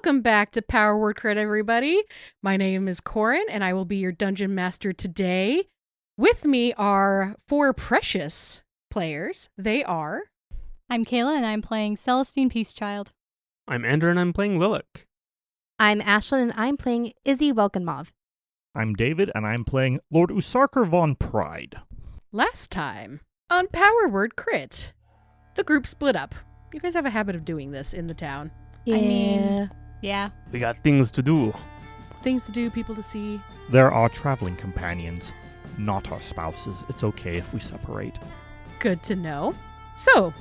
Welcome back to Power Word Crit, everybody. My name is Corin, and I will be your dungeon master today. With me are 4 precious players. They are... I'm Kayla, and I'm playing Celestine Peacechild. I'm Andrew, and I'm playing Lilac. I'm Ashlyn, and I'm playing Izzy Welkenmov. I'm David, and I'm playing Lord Usarker von Pride. Last time on Power Word Crit, the group split up. You guys have a habit of doing this in the town. Yeah. I mean, yeah. We got things to do. Things to do, people to see. They're our traveling companions, not our spouses. It's okay if we separate. Good to know. So,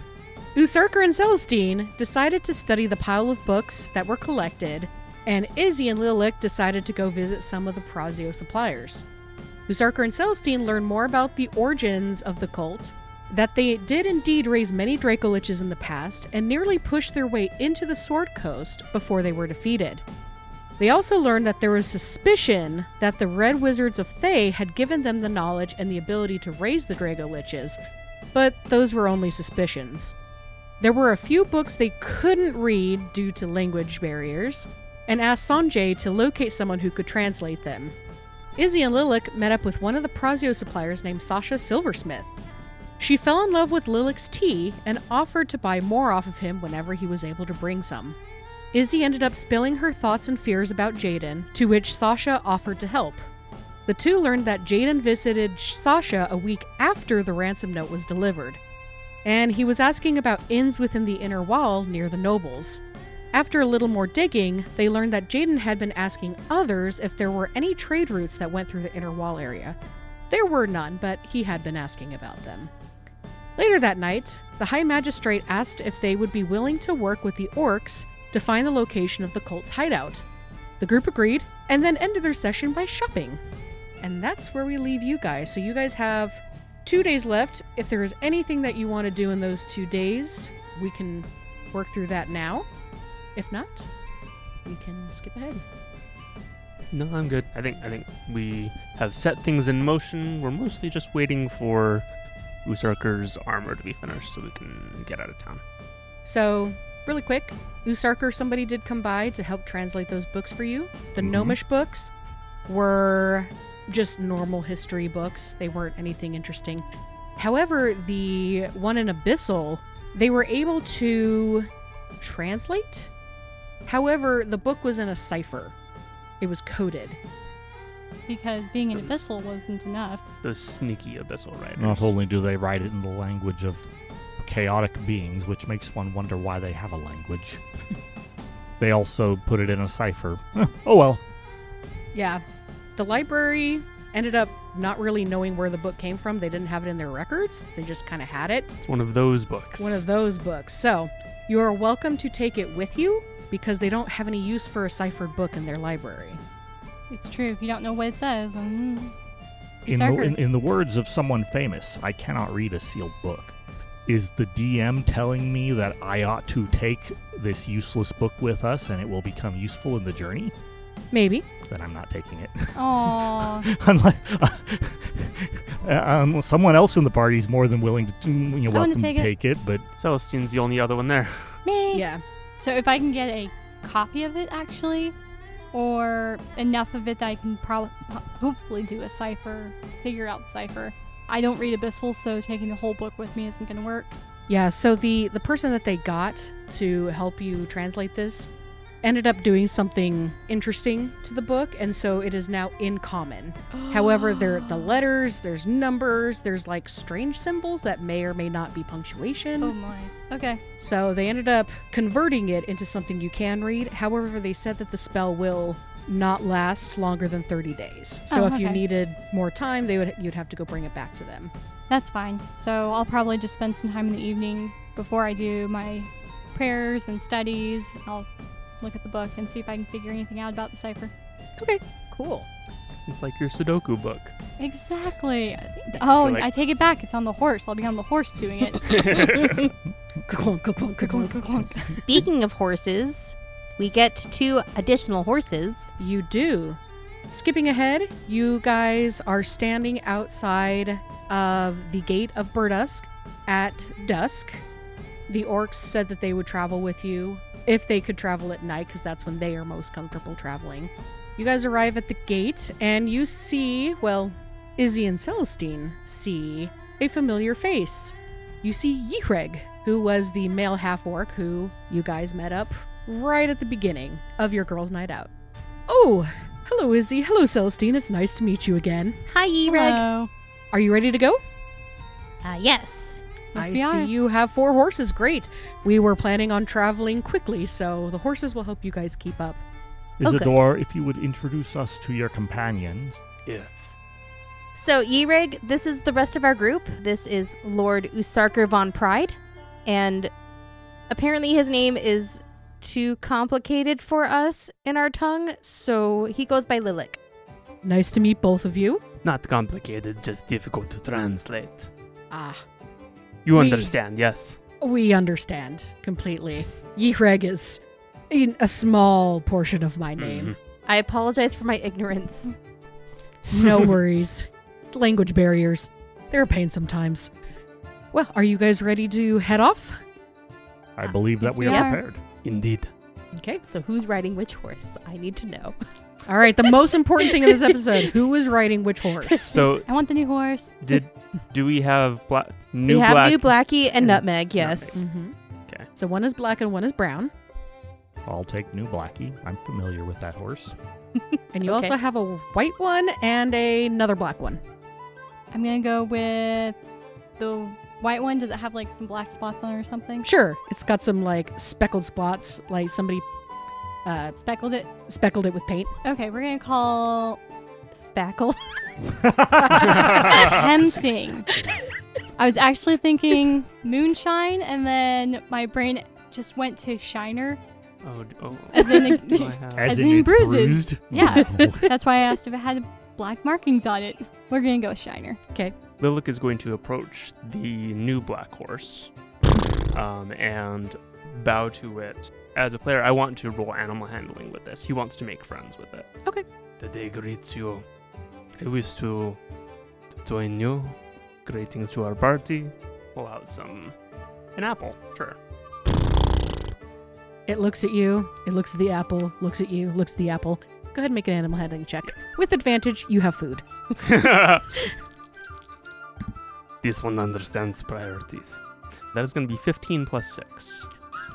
Usarker and Celestine decided to study the pile of books that were collected, and Izzy and Lilac decided to go visit some of the Prazio suppliers. Usarker and Celestine learned more about the origins of the cult, that they did indeed raise many Dracoliches in the past, and nearly pushed their way into the Sword Coast before they were defeated. They also learned that there was suspicion that the Red Wizards of Thay had given them the knowledge and the ability to raise the Dracoliches, but those were only suspicions. There were a few books they couldn't read due to language barriers, and asked Sanjay to locate someone who could translate them. Izzy and Lilac met up with one of the Prazio suppliers named Sasha Silversmith. She fell in love with Lilac's tea and offered to buy more off of him whenever he was able to bring some. Izzy ended up spilling her thoughts and fears about Jaden, to which Sasha offered to help. The two learned that Jaden visited Sasha a week after the ransom note was delivered, and he was asking about inns within the inner wall near the nobles. After a little more digging, they learned that Jaden had been asking others if there were any trade routes that went through the inner wall area. There were none, but he had been asking about them. Later that night, the High Magistrate asked if they would be willing to work with the orcs to find the location of the cult's hideout. The group agreed, and then ended their session by shopping. And that's where we leave you guys. So you guys have 2 days left. If there is anything that you want to do in those 2 days, we can work through that now. If not, we can skip ahead. No, I'm good. I think we have set things in motion. We're mostly just waiting for Usarker's armor to be finished so we can get out of town. So, really quick, Usarker, somebody did come by to help translate those books for you. The Gnomish books were just normal history books. They weren't anything interesting. However, the one in Abyssal, they were able to translate. However, the book was in a cipher. It was coded. Because being an Abyssal wasn't enough. Those sneaky Abyssal writers. Not only do they write it in the language of chaotic beings, which makes one wonder why they have a language, they also put it in a cipher. Oh well. Yeah. The library ended up not really knowing where the book came from. They didn't have it in their records. They just kind of had it. It's one of those books. One of those books. So, you are welcome to take it with you, because they don't have any use for a ciphered book in their library. It's true. If you don't know what it says, In the words of someone famous, I cannot read a sealed book. Is the DM telling me that I ought to take this useless book with us and it will become useful in the journey? Maybe. Then I'm not taking it. Aww. Unless someone else in the party is more than willing to, welcome to take it, but Celestine's the only other one there. Me. Yeah. So if I can get a copy of it, actually, or enough of it that I can hopefully do a cipher, figure out the cipher. I don't read Abyssal, so taking the whole book with me isn't going to work. Yeah, so the person that they got to help you translate this ended up doing something interesting to the book, and so it is now in common. However, the letters, there's numbers, there's like strange symbols that may or may not be punctuation. Oh my. Okay. So they ended up converting it into something you can read. However, they said that the spell will not last longer than 30 days. So if you needed more time, you'd have to go bring it back to them. That's fine. So I'll probably just spend some time in the evenings before I do my prayers and studies. I'll look at the book and see if I can figure anything out about the cipher. Okay, cool. It's like your Sudoku book. Exactly. Oh, like... I take it back. It's on the horse. I'll be on the horse doing it. Speaking of horses, we get 2 additional horses. You do. Skipping ahead, you guys are standing outside of the gate of Burdusk at dusk. The orcs said that they would travel with you if they could travel at night, because that's when they are most comfortable traveling. You guys arrive at the gate, and you see, well, Izzy and Celestine see a familiar face. You see Yichreg, who was the male half-orc who you guys met up right at the beginning of your girls' night out. Oh, hello Izzy, hello Celestine, it's nice to meet you again. Hi, Yichreg. Hello. Are you ready to go? Yes. Yes, I we see are. you have 4 horses, great. We were planning on traveling quickly, so the horses will help you guys keep up. Isidore, if you would introduce us to your companions. Yes. So, Yichreg, this is the rest of our group. This is Lord Usarker von Pride, and apparently his name is too complicated for us in our tongue, so he goes by Lilik. Nice to meet both of you. Not complicated, just difficult to translate. Ah, You We- understand, yes? we understand completely. Yichreg is a small portion of my name. I apologize for my ignorance. No worries. Language barriers. They're a pain sometimes. Well, are you guys ready to head off? I believe that Yes, we we are are. prepared. Indeed. Okay. So who's riding which horse? I need to know. All right. The most important thing of this episode: who is riding which horse? So, I want the new horse. do we have We have New Blackie and Nutmeg, yes. Mm-hmm. Okay. So one is black and one is brown, I'll take New Blackie. I'm familiar with that horse. and you Okay. also have a white one and another black one. I'm going to go with the white one. Does it have like some black spots on it or something? Sure, it's got some like speckled spots, like somebody Speckled it. speckled it with paint. Okay, we're going to call Spackle. tempting. I was actually thinking moonshine, and then my brain just went to shiner. Oh. As in, Do I have- As in it's bruises. bruised? Yeah. That's why I asked if it had black markings on it. We're gonna go with shiner. Lilik is going to approach the new black horse and bow to it. As a player, I want to roll animal handling with this. He wants to make friends with it. Okay. The day greets you. I wish to join you. Greetings to our party. Pull out an apple. Sure. It looks at you. It looks at the apple. Looks at you. Looks at the apple. Go ahead and make an animal handling check. With advantage, you have food. This one understands priorities. That is going to be 15 plus 6.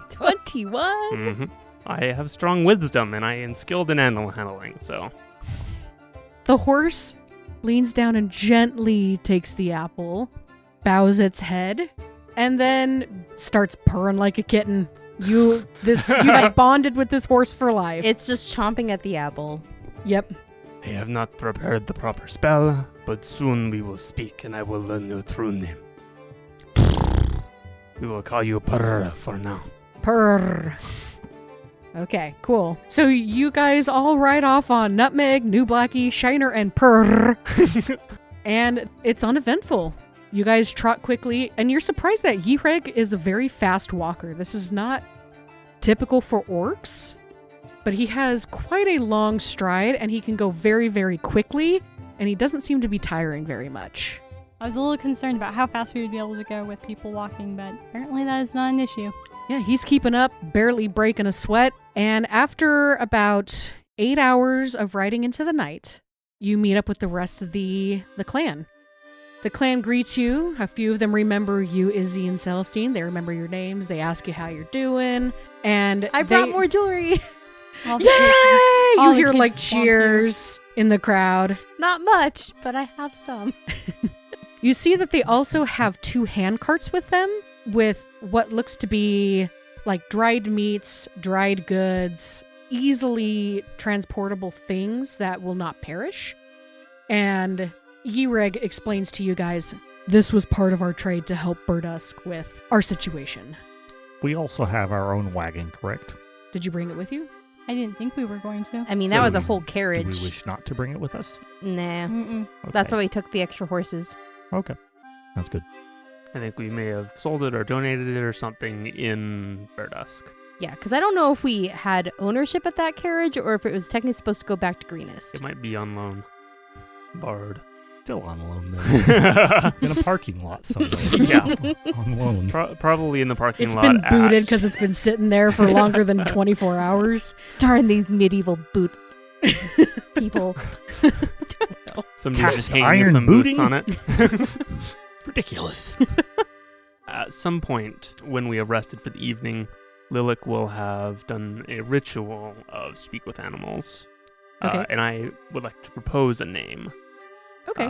21? Mm-hmm. I have strong wisdom and I am skilled in animal handling, so. The horse leans down and gently takes the apple, bows its head, and then starts purring like a kitten. You like bonded with this horse for life. It's just chomping at the apple. Yep. I have not prepared the proper spell, but soon we will speak and I will learn your true name. We will call you Purr for now. Purr. Okay, cool. So you guys all ride off on Nutmeg, New Blackie, Shiner, and Purr. And it's uneventful. You guys trot quickly, and you're surprised that Yichreg is a very fast walker. This is not typical for orcs, but he has quite a long stride, and he can go very, very quickly, and he doesn't seem to be tiring very much. I was a little concerned about how fast we would be able to go with people walking, but apparently that is not an issue. Yeah, he's keeping up, barely breaking a sweat, and after about 8 hours of riding into the night, you meet up with the rest of the clan. The clan greets you. A few of them remember you, Izzy and Celestine. They remember your names. They ask you how you're doing. And I brought more jewelry. All the Yay! kids- all You the hear kids like swamp cheers in the crowd. Not much, but I have some. You see that they also have 2 hand carts with them with what looks to be like dried meats, dried goods, easily transportable things that will not perish. And Yichreg explains to you guys, this was part of our trade to help Burdusk with our situation. We also have our own wagon, correct? Did you bring it with you? I didn't think we were going to. I mean, So that was a we- whole Do carriage. we wish not to bring it with us? Nah. Mm-mm. That's Okay. why we took the extra horses. Okay. That's good. I think we may have sold it or donated it or something in Burdusk. Yeah, because I don't know if we had ownership of that carriage or if it was technically supposed to go back to Greenest. It might be on loan. Borrowed. Still on loan, though. In a parking lot somewhere. Yeah. On loan. Probably in the parking It's lot. been booted because it's been sitting there for longer than 24 hours. Darn these medieval boot people. Somebody Cast just hanging iron some booting? boots on it. Ridiculous. At some point, when we have rested for the evening, Lilac will have done a ritual of speak with animals. Okay. And I would like to propose a name. Okay.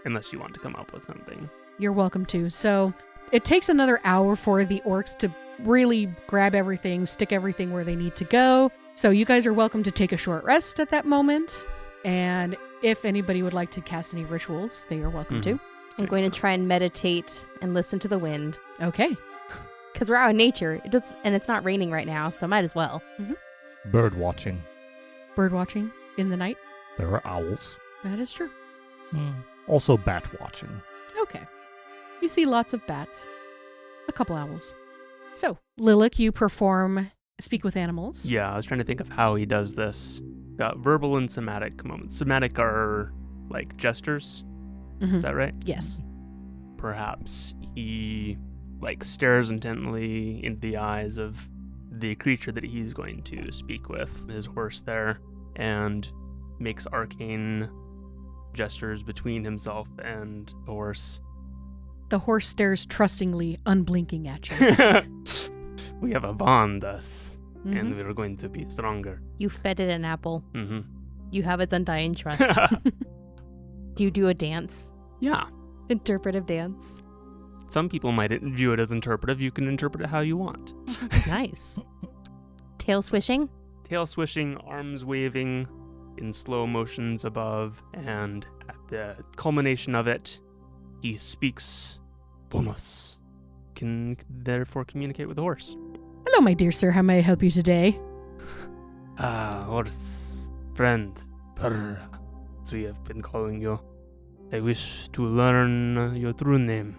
Unless you want to come up with something. You're welcome to. So it takes another hour for the orcs to really grab everything, stick everything where they need to go. So you guys are welcome to take a short rest at that moment. And if anybody would like to cast any rituals, they are welcome to. I'm going to try and meditate and listen to the wind. Okay. Because we're out in nature. And it's not raining right now, so might as well. Bird watching. Bird watching in the night. There are owls. That is true. Also bat watching. Okay. You see lots of bats. A couple owls. So, Lilac, you perform Speak with Animals. Yeah, I was trying to think of how he does this. Got verbal and somatic moments. Somatic are like gestures. Mhm. Is that right? Yes. Perhaps he stares intently into the eyes of the creature that he's going to speak with, his horse there, and makes arcane gestures between himself and the horse. The horse stares trustingly, unblinking at you. We have a bond, thus, Mhm. and we're going to be stronger. You fed it an apple. Mm-hmm. You have its undying trust. Do you do a dance? Yeah. Interpretive dance. Some people might view it as interpretive. You can interpret it how you want. Nice. Tail swishing? Tail swishing, arms waving in slow motions above, and at the culmination of it, he speaks Vomos. Can therefore communicate with the horse. Hello, my dear sir. How may I help you today? Horse, friend, purr, as we have been calling you. I wish to learn your true name.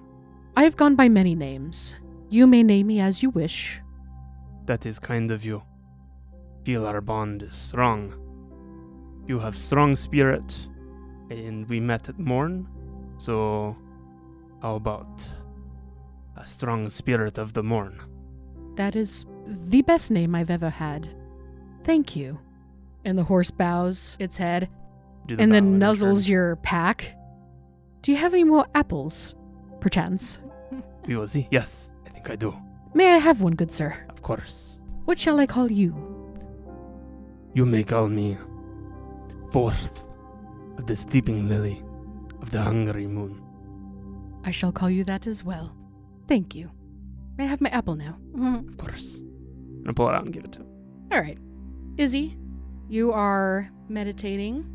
I have gone by many names. You may name me as you wish. That is kind of you. Feel our bond is strong. You have strong spirit, and we met at morn, so how about a strong spirit of the morn? That is the best name I've ever had. Thank you. And the horse bows its head Do the and bow then in nuzzles return. your pack. Do you have any more apples, perchance? We will see. Yes, I think I do. May I have one, good sir? Of course. What shall I call you? You may call me Fourth of the Sleeping Lily of the Hungry Moon. I shall call you that as well. Thank you. May I have my apple now? Of course. I'm gonna pull it out and give it to him. All right. Izzy, you are meditating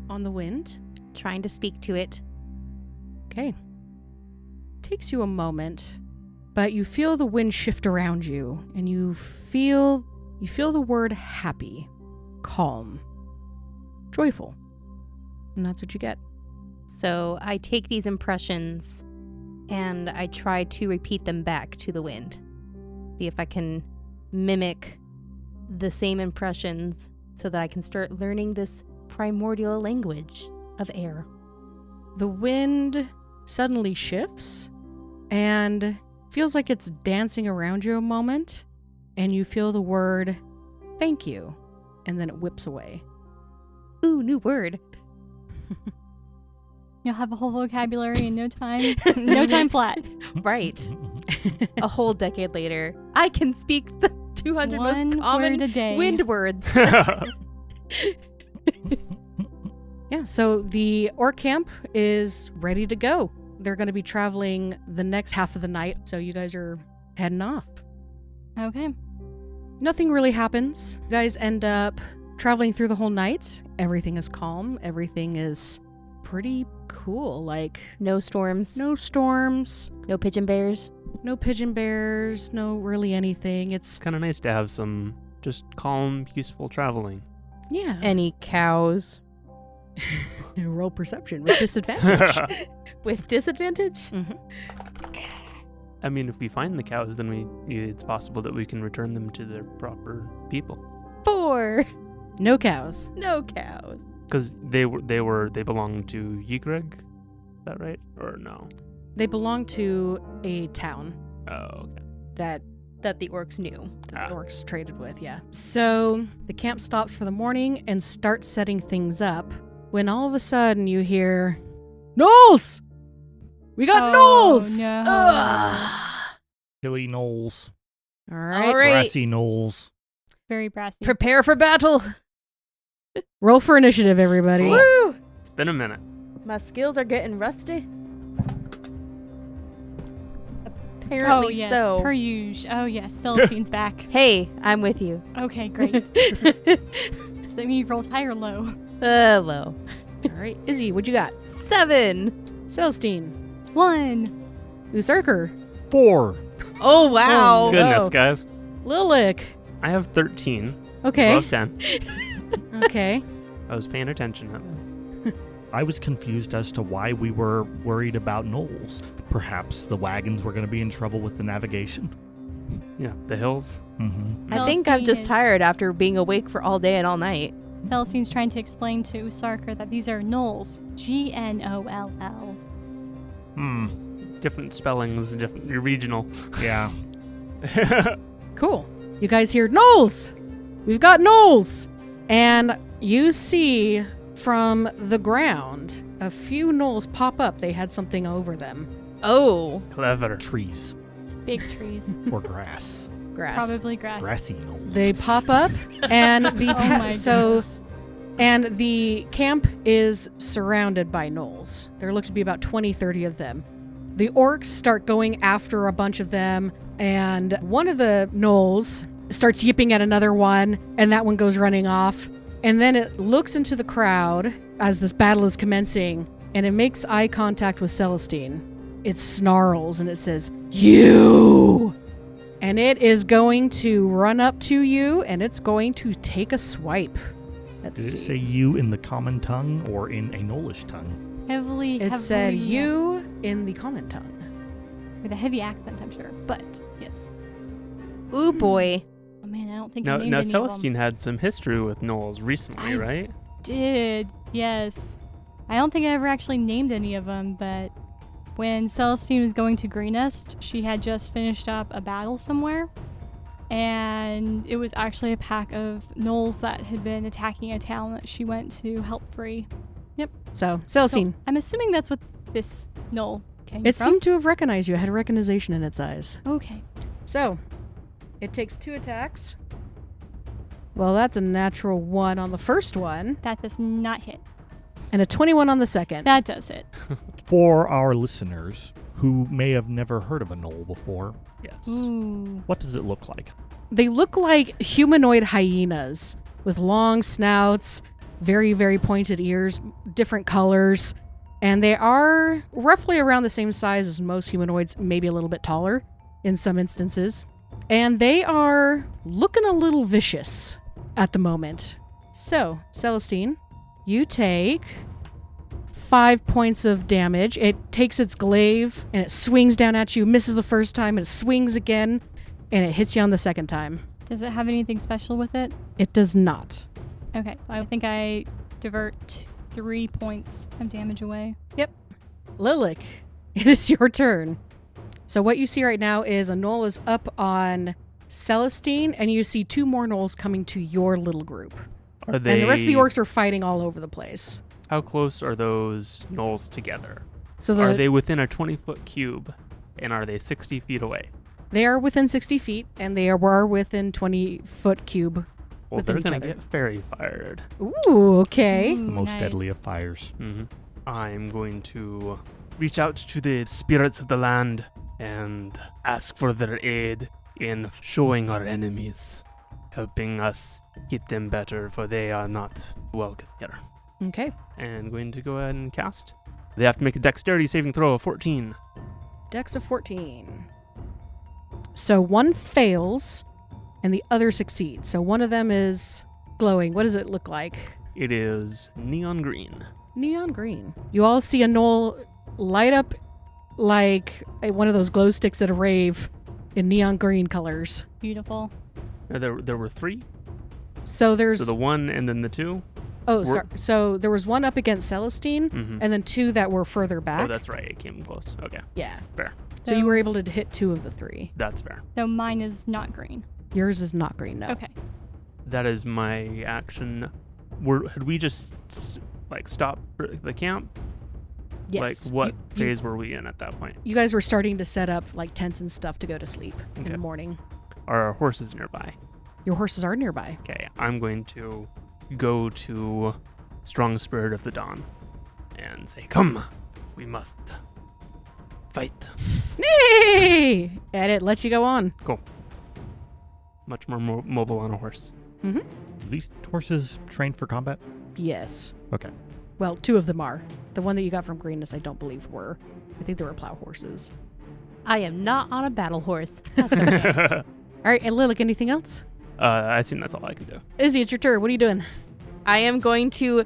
on the wind. Trying to speak to it. Okay. Takes you a moment, but you feel the wind shift around you, and you feel the word happy, calm, joyful. And that's what you get. So I take these impressions and I try to repeat them back to the wind. See if I can mimic the same impressions so that I can start learning this primordial language of air. The wind suddenly shifts and feels like it's dancing around you a moment, and you feel the word thank you, and then it whips away. Ooh, new word. You'll have a whole vocabulary in no time. No time flat. Right. A whole decade later, I can speak the 200 One most common word a day. wind words. Yeah, so the orc camp is ready to go. They're going to be traveling the next half of the night, so you guys are heading off. Okay. Nothing really happens. You guys end up traveling through the whole night. Everything is calm. Everything is pretty cool. Like, No storms. no storms, No pigeon bears. no pigeon bears, no really anything. It's, It's kind of nice to have some just calm, peaceful traveling. yeah. Any cows. Roll perception with disadvantage. With disadvantage? Mhm. I mean, if we find the cows, then it's possible that we can return them to their proper people. 4. No cows. No cows. Because they belong to Ygrig, that right? Or no? They belong to a town Oh, okay. that the orcs knew. the orcs traded with, yeah. So the camp stops for the morning and starts setting things up when all of a sudden you hear, Gnolls! We got Gnolls! No. Hilly Knolls. All right. Grassy Knolls. Very brassy. Prepare for battle. Roll for initiative, everybody. Cool. Woo! It's been a minute. My skills are getting rusty. Apparently yes, so. per usual. Oh yes, Celestine's back. Hey, I'm with you. Okay, great. Does that mean you rolled high or low? Low. All right. Izzy, what you got? 7. Celestine. 1. Usurker. 4. Oh, wow. Oh, goodness, Whoa. guys. Lilik. I have 13. Okay. Above 10. Okay. I was paying attention. I was confused as to why we were worried about Knolls. Perhaps the wagons were going to be in trouble with the navigation. Yeah, the hills. Mm-hmm. I think I'm just Celestine is- tired after being awake for all day and all night. Celestine's trying to explain to Usarker that these are gnolls. Gnoll. Different spellings, different regional. Yeah. Cool. You guys hear Gnolls! We've got Gnolls! And you see from the ground a few Gnolls pop up. They had something over them. Oh. Clever. Trees Big trees. or grass. Grass. Probably grass. Grassy Knolls. They pop up and the Oh my goodness. and the camp is surrounded by Gnolls. There look to be about 20-30 of them. The orcs start going after a bunch of them, and one of the Gnolls starts yipping at another one, and that one goes running off. And then it looks into the crowd as this battle is commencing, and it makes eye contact with Celestine. It snarls and it says, "You!" And it is going to run up to you, and it's going to take a swipe. Let's Did it see. say you in the common tongue or in a Knollish tongue? Heavily. It said heavily- you in the common tongue. With a heavy accent, I'm sure. But yes. Ooh, boy. Oh man, I don't think Now, I named now any of Celestine them. had some history with Gnolls recently, I- right? Did, yes. I don't think I ever actually named any of them, but when Celestine was going to Greenest, she had just finished up a battle somewhere, and it was actually a pack of gnolls that had been attacking a town that she went to help free. Yep. So, So Celestine. I'm assuming that's what this gnoll came It from. seemed to have recognized you. It had recognition in its eyes. Okay. So, it takes 2 attacks. Well, that's a natural 1 on the first one, That does not hit. and a 21 on the second. That does hit. For our listeners who may have never heard of a Gnoll before, Yes. Ooh. what does it look like? They look like humanoid hyenas with long snouts, very, very pointed ears, different colors, and they are roughly around the same size as most humanoids, maybe a little bit taller in some instances. And they are looking a little vicious at the moment. So, Celestine, you take 5 points of damage. It takes its glaive and it swings down at you, misses the first time, and it swings again, and it hits you on the second time. Does it have anything special with it? It does not. Okay. I think I divert 3 points of damage away. Lilik, it is your turn. So what you see right now is a Gnoll is up on Celestine, and you see 2 more Gnolls coming to your little group. Are they? And the rest of the orcs are fighting all over the place. How close are those Gnolls together? So Are they within a 20-foot cube, and are they 60 feet away? they are within 60 feet, and they were within 20-foot cube. Well, Within they're each gonna other. get fairy fired. Ooh, okay. Ooh, The most nice. deadly of fires. I'm going to reach out to the spirits of the land and ask for their aid in showing our enemies, helping us hit them better, for they are not welcome here. Okay. And going to go ahead and cast. They have to make a dexterity saving throw of 14. Dex of 14. So one fails, and the other succeeds. So one of them is glowing. What does it look like? It is neon green. Neon green. You all see a Gnoll light up like one of those glow sticks at a rave in neon green colors. Beautiful. Now, there were 3. So there's So the 1 and then the 2. Oh, sorry. So there was one up against Celestine, Mhm. and then 2 that were further back. Oh, that's right. It came close. Okay, Yeah. fair. So you were able to hit 2 of the 3. That's fair. So mine is not green. Yours is not green, no. Okay. That is my action. Had we just stopped the camp? Yes. Like, what You- phase were we in at that point? You guys were starting to set up like tents and stuff to go to sleep in Okay. the morning. Are our horses nearby? Your horses are nearby. Okay, I'm going to go to Strong Spirit of the Dawn and say, "Come, we must fight." Nay! And it lets you go on. Much more mobile on a horse. Are these horses trained for combat? Yes. Okay. Well, 2 of them are. The one that you got from Greenness, I don't believe were. I think they were plow horses. I am not on a battle horse. All right, and Lilac, anything else? I assume that's all I can do. Izzy, it's your turn. What are you doing? I am going to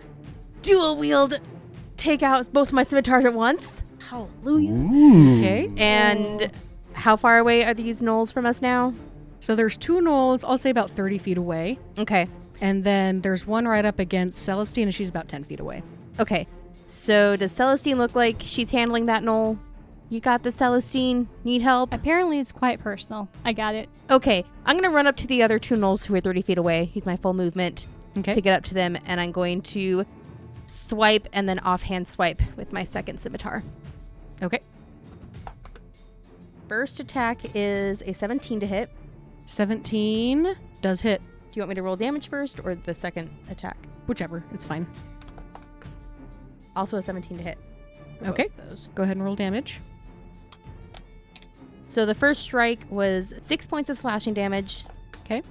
dual wield, take out both my scimitars at once. Hallelujah. Ooh. Okay. And how far away are these gnolls from us now? So there's 2 gnolls, I'll say about 30 feet away. Okay. And then there's one right up against Celestine, and she's about 10 feet away. Okay. So does Celestine look like she's handling that gnoll? You got the Celestine? Need help? Apparently it's quite personal. I got it. Okay. I'm going to run up to the other 2 gnolls who are 30 feet away. Use my full movement Okay. to get up to them. And I'm going to swipe and then offhand swipe with my second scimitar. Okay. First attack is a 17 to hit. 17 does hit. Do you want me to roll damage first or the second attack? Whichever. It's fine. Also a 17 to hit. for both Okay. of those. Go ahead and roll damage. So the first strike was 6 points of slashing damage. Okay.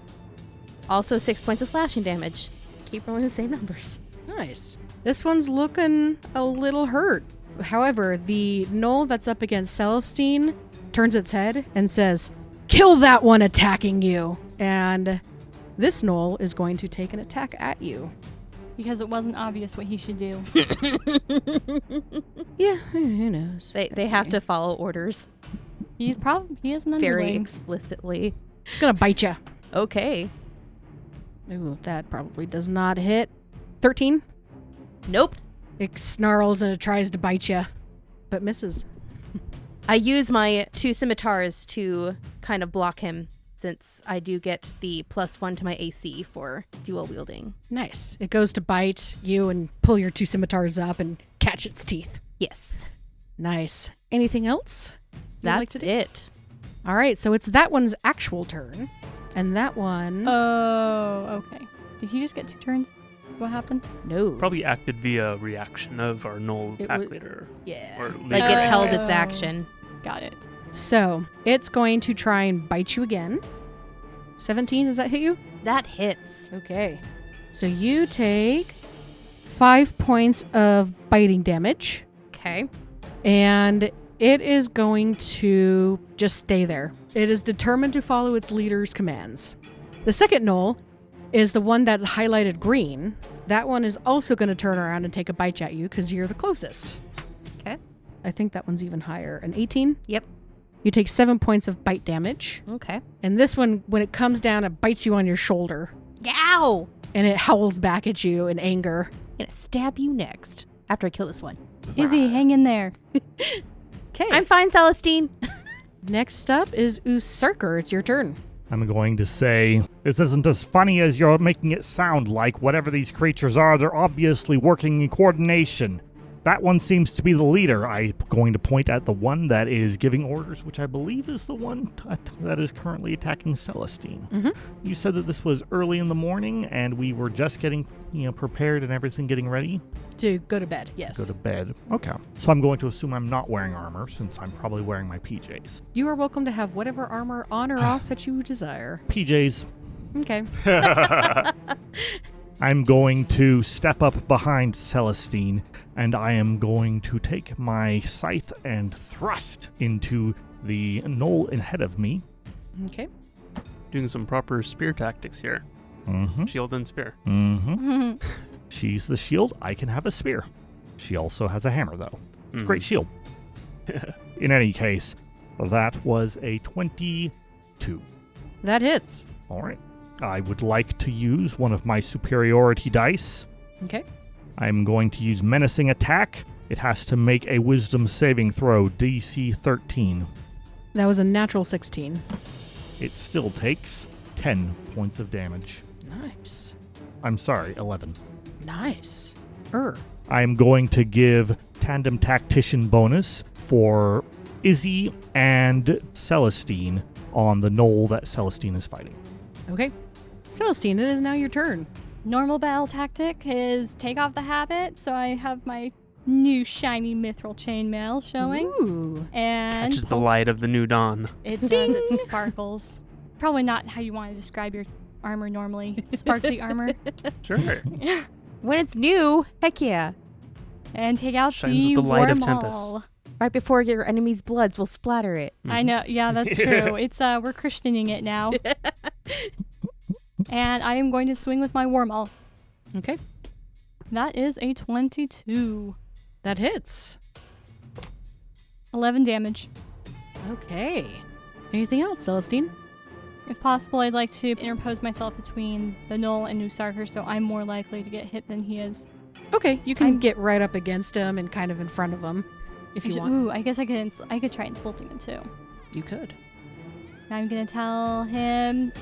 Also 6 points of slashing damage. Keep rolling the same numbers. Nice. This one's looking a little hurt. However, the gnoll that's up against Celestine turns its head and says, "Kill that one attacking you." And this gnoll is going to take an attack at you. Because it wasn't obvious what he should do. Yeah, who knows? They Let's have see. to follow orders He is an very underling. explicitly. It's going to bite you. Okay. Ooh, that probably does not hit. 13. Nope. It snarls and it tries to bite you, but misses. I use my 2 scimitars to kind of block him since I do get the +1 to my AC for dual wielding. Nice. It goes to bite you and pull your 2 scimitars up and catch its teeth. Yes. Nice. Anything else? you'd That's like to do? it. All right, so it's that one's actual turn. And that one... Oh, okay. Did he just get 2 turns? What happened? no. Probably acted via reaction of our Gnoll It pack was- leader. Yeah. Or Like leader. it held its Oh. action. Got it. So it's going to try and bite you again. 17, does that hit you? That hits. Okay. So you take 5 points of biting damage. Okay. And it is going to just stay there. It is determined to follow its leader's commands. The second gnoll is the one that's highlighted green. That one is also going to turn around and take a bite at you because you're the closest. Okay. I think that one's even higher. An 18? Yep. You take 7 points of bite damage. Okay. And this one, when it comes down, it bites you on your shoulder. Ow! And it howls back at you in anger. I'm gonna stab you next after I kill this one. Izzy, hang in there. Okay. I'm fine, Celestine. Next up is Usurker. It's your turn. I'm going to say, this isn't as funny as you're making it sound like. Whatever these creatures are, they're obviously working in coordination. That one seems to be the leader. I'm going to point at the one that is giving orders, which I believe is the one that is currently attacking Celestine. Mm-hmm. You said that this was early in the morning, and we were just getting, prepared and everything getting ready. To go to bed, yes. Go to bed. Okay. So I'm going to assume I'm not wearing armor, since I'm probably wearing my PJs. You are welcome to have whatever armor on or off that you desire. PJs. Okay. I'm going to step up behind Celestine, and I am going to take my scythe and thrust into the gnoll ahead of me. Okay. Doing some proper spear tactics here. Mm-hmm. Shield and spear. Mm-hmm. She's the shield. I can have a spear. She also has a hammer, though. It's a great shield. In any case, that was a 22. That hits. All right. I would like to use one of my superiority dice Okay. I'm going to use menacing attack. It has to make a wisdom saving throw, DC 13. That was a natural 16. It still takes 10 points of damage. Nice. I'm sorry, 11. Nice. I'm going to give Tandem Tactician bonus for Izzy and Celestine on the knoll that Celestine is fighting. Okay. Celestine, it is now your turn. Normal battle tactic is take off the habit, so I have my new shiny mithril chainmail showing. Ooh. And Catches the light of the new dawn. it does, it sparkles. Probably not how you want to describe your armor normally. Sparkly armor. Sure. When it's new, heck yeah. And take out Shines the with the light of Wormhole. Tempest. Right before your enemy's bloods will splatter it. I know, yeah, that's true. It's we're Christianing it now. And I am going to swing with my Wormhole. Okay. That is a 22. That hits. 11 damage. Okay. Anything else, Celestine? If possible, I'd like to interpose myself between the Gnoll and Usarker, so I'm more likely to get hit than he is. Okay, you can get right up against him and kind of in front of him if you want. Ooh, I guess I could try insulting him too. You could. I'm gonna tell him.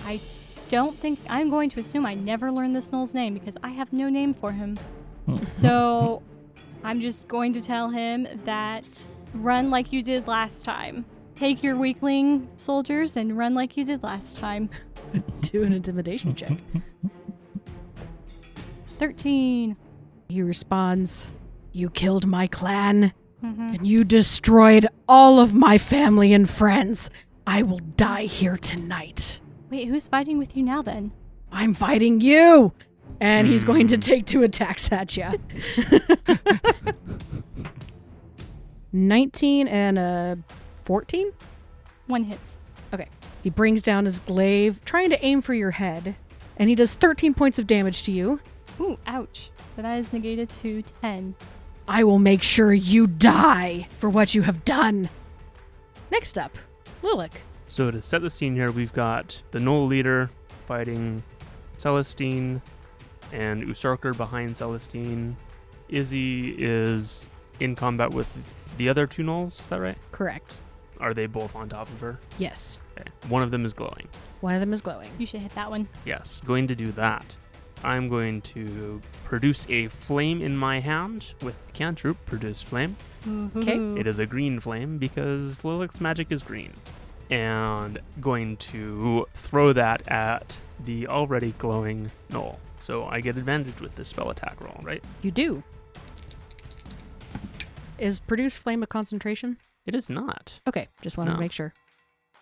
I'm going to assume I never learned this Gnoll's name because I have no name for him. So I'm just going to tell him that run like you did last time. Take your weakling soldiers and run like you did last time. Do an intimidation check. 13. He responds, "You killed my clan, Mm-hmm. and you destroyed all of my family and friends. I will die here tonight. Wait, who's fighting with you now then? I'm fighting you!" And he's going to take 2 attacks at you. 19 and a 14? 1 hits. Okay. He brings down his glaive, trying to aim for your head, and he does 13 points of damage to you. Ooh, ouch. So that is negated to 10. I will make sure you die for what you have done. Next up, Lilac. So to set the scene here, we've got the Gnoll leader fighting Celestine and Usarker behind Celestine. Izzy is in combat with the other 2 Gnolls, is that right? Correct. Are they both on top of her? Yes. Okay. One of them is glowing. One of them is glowing. You should hit that one. Yes, going to do that. I'm going to produce a flame in my hand with cantrip, produce flame. Okay. It is a green flame because Lilith's magic is green. And going to throw that at the already glowing Gnoll. So I get advantage with this spell attack roll, right? You do. Is produce flame a concentration? It is not. Okay, just wanted No. to make sure.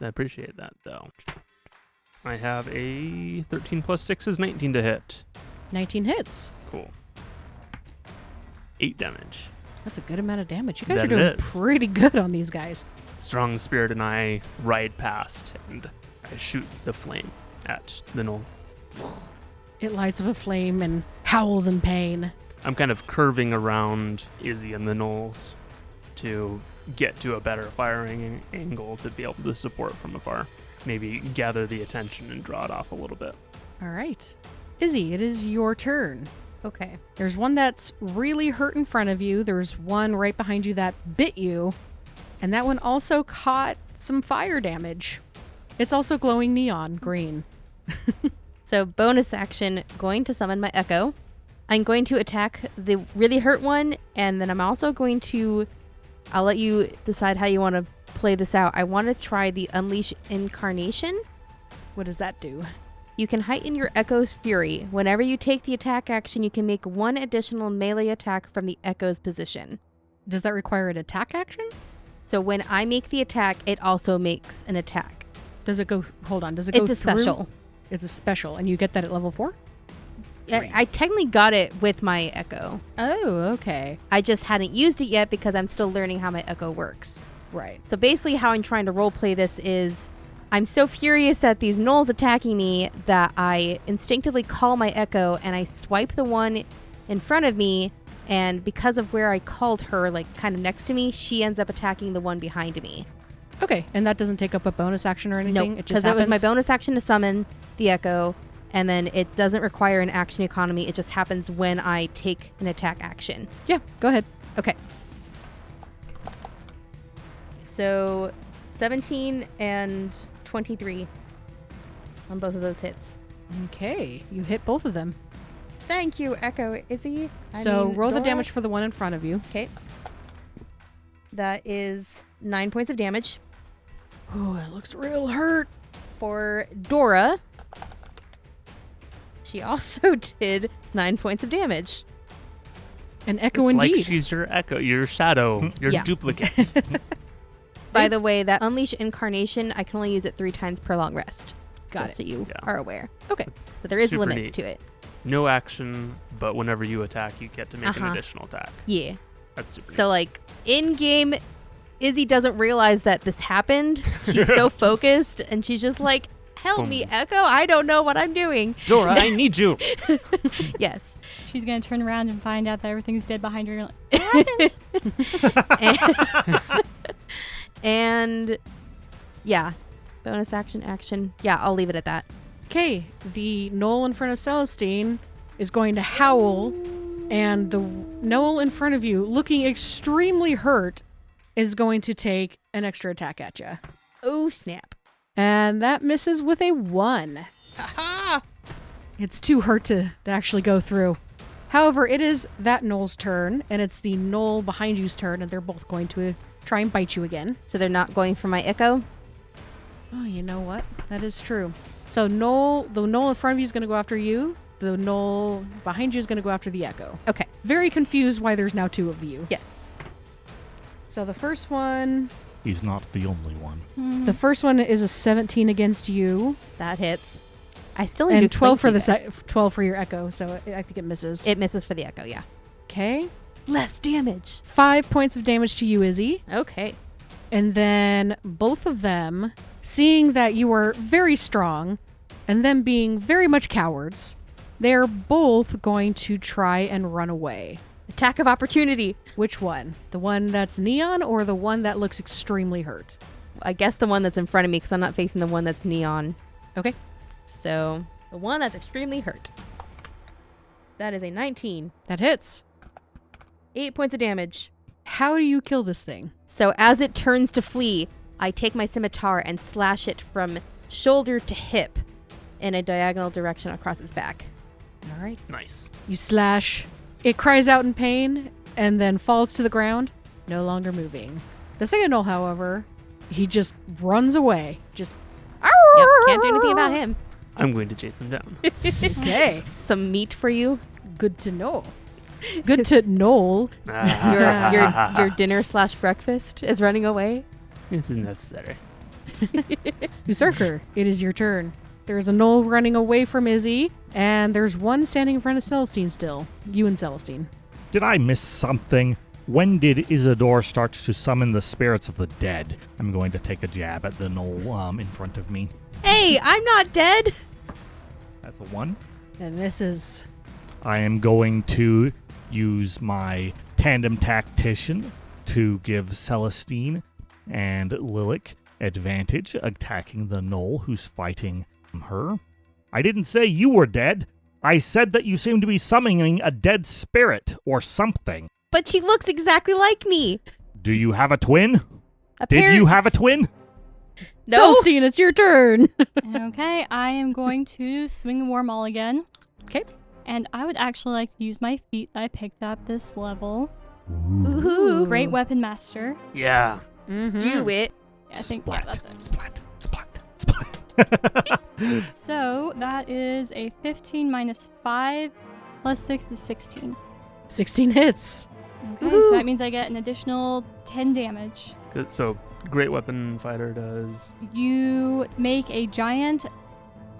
I appreciate that, though. I have a 13 plus 6 is 19 to hit. 19 hits. Cool. 8 damage. That's a good amount of damage. You guys That are doing it is. pretty good on these guys. Strong Spirit and I ride past, and I shoot the flame at the Gnoll. It lights up a flame and howls in pain. I'm kind of curving around Izzy and the Gnolls to get to a better firing angle to be able to support from afar. Maybe gather the attention and draw it off a little bit. All right. Izzy, it is your turn. Okay. There's one that's really hurt in front of you. There's one right behind you that bit you. And that one also caught some fire damage. It's also glowing neon green. So bonus action, going to summon my Echo. I'm going to attack the really hurt one, and then I'm also going to, I'll let you decide how you want to play this out. I want to try the Unleash Incarnation. What does that do? You can heighten your Echo's fury. Whenever you take the attack action, you can make 1 additional melee attack from the Echo's position. Does that require an attack action? So when I make the attack, it also makes an attack. Does it go, hold on, does it go It's a through? special. It's a special, and you get that at level 4? I technically got it with my Echo. Oh, okay. I just hadn't used it yet because I'm still learning how my Echo works. Right. So basically how I'm trying to roleplay this is I'm so furious at these Gnolls attacking me that I instinctively call my Echo and I swipe the one in front of me, and because of where I called her, like kind of next to me, she ends up attacking the one behind me. Okay, and that doesn't take up a bonus action or anything? No, It just because it was my happens? bonus action to summon the Echo, And then it doesn't require an action economy. It just happens when I take an attack action. Yeah, go ahead. Okay. So 17 and 23 on both of those hits. Okay, you hit both of them. Thank you, Echo. Izzy. Roll the Dora. damage for the one in front of you. Okay. That is 9 points of damage. Oh, it looks real hurt. For Dora, she also did 9 points of damage. An echo It's indeed. like she's your echo, your shadow, your Yeah. duplicate. By the way, that Unleash Incarnation, I can only use it 3 times per long rest. Got just it. so you Yeah. are aware. Okay. So there is Super limits neat. to it. No action, but whenever you attack, you get to make an Uh-huh. additional attack. Yeah. That's super So, like, in game, Izzy doesn't realize that this happened. She's so focused, and she's just like, help me, Boom. Echo. I don't know what I'm doing. neat. Dora, I need you. Yes. She's gonna turn around and find out that everything's dead behind her. Like, what happened? And yeah, bonus action. Yeah, I'll leave it at that. Okay, the gnoll in front of Celestine is going to howl, and the gnoll in front of you, looking extremely hurt, is going to take an extra attack at you. Oh, snap. And that misses with a 1. Aha! It's too hurt to actually go through. However, it is that gnoll's turn, and it's the gnoll behind you's turn, and they're both going to try and bite you again. So they're not going for my Echo? Oh, you know what? That is true. So the gnoll in front of you is going to go after you. The gnoll behind you is going to go after the echo. Okay. Very confused why there's now 2 of you. Yes. So the first one He's not the only one. The first one is a 17 against you, That hits. I still need to and do 12 for 20 the dice. 12 for your echo. So I think it misses. It misses for the Echo, yeah. Okay. Less damage. 5 points of damage to you, Izzy, Okay. and then both of them, seeing that you are very strong, and them being very much cowards, they're both going to try and run away. Attack of opportunity. Which one? The one that's neon or the one that looks extremely hurt? I guess the one that's in front of me because I'm not facing the one that's neon. Okay. So the one that's extremely hurt. That is a 19. That hits. 8 points of damage. How do you kill this thing? So as it turns to flee, I take my scimitar and slash it from shoulder to hip in a diagonal direction across its back. All right. Nice. You slash. It cries out in pain and then falls to the ground, no longer moving. The second gnoll, however, he just runs away. Just. Yep, can't do anything about him. I'm going to chase him down. Okay. Some meat for you. Good to know. Good to know. Your dinner / breakfast is running away. This is necessary. Usurker, it is your turn. There's a gnoll running away from Izzy, and there's one standing in front of Celestine still. You and Celestine. Did I miss something? When did Isidore start to summon the spirits of the dead? I'm going to take a jab at the gnoll in front of me. Hey, I'm not dead. That's a 1. And this is. I am going to use my tandem tactician to give Celestine and Lilac advantage attacking the gnoll who's fighting her. I didn't say you were dead. I said that you seem to be summoning a dead spirit or something. But she looks exactly like me. Do you have a twin? Did you have a twin? No. Celestine, it's your turn. Okay, I am going to swing the war maul again. 'Kay. And I would actually like to use my feat that I picked up this level. Ooh. Great Weapon Master. Yeah. Mm-hmm. Do it. Yeah, I think Splat, that's it. splat, splat, splat. So that is a 15 minus 5 plus 6 is 16. 16 hits. Okay, so that means I get an additional 10 damage. Good. So, great weapon fighter does. You make a giant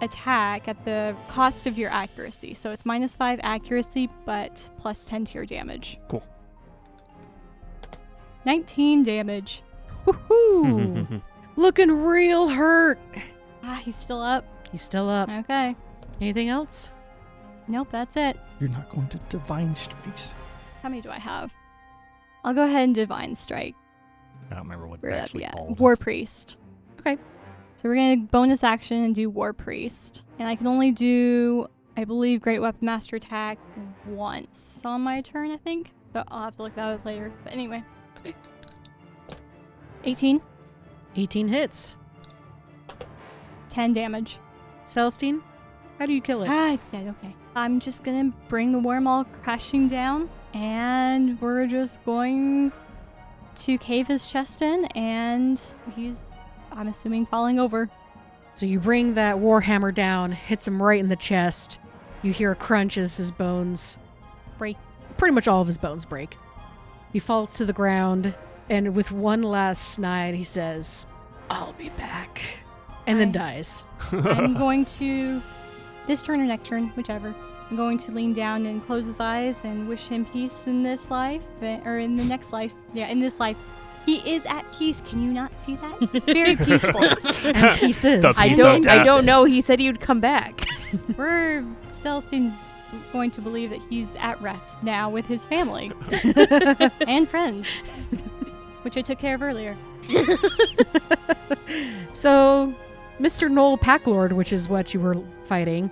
attack at the cost of your accuracy. So it's minus 5 accuracy, but plus 10 to your damage. Cool. 19 damage. Woohoo! Looking real hurt. Ah, he's still up. He's still up. Okay. Anything else? Nope, that's it. You're not going to divine strikes. How many do I have? I'll go ahead and Divine Strike. I don't remember what Where it would that be actually at? called. War Priest. So we're going to bonus action and do War Priest. And I can only do, I believe, Great Weapon Master Attack once on my turn, I think. But I'll have to look that up later. But anyway. 18. 18 hits. 10 damage. Celestine, how do you kill it? Ah, it's dead. Okay. I'm just going to bring the worm all crashing down. And we're just going to cave his chest in. And he's, I'm assuming, falling over. So you bring that warhammer down, hits him right in the chest. You hear a crunch as his bones Break. Pretty much all of his bones break. He falls to the ground, and with one last snide, he says, "I'll be back," and then dies. I'm going to, this turn or next turn, whichever, I'm going to lean down and close his eyes and wish him peace in this life, or in the next life. Yeah, in this life. He is at peace. Can you not see that? It's very peaceful. And pieces. The I piece of death. don't know. He said he'd come back. Celestine's going to believe that he's at rest now with his family and friends, which I took care of earlier. So, Mr. Gnoll Packlord, which is what you were fighting,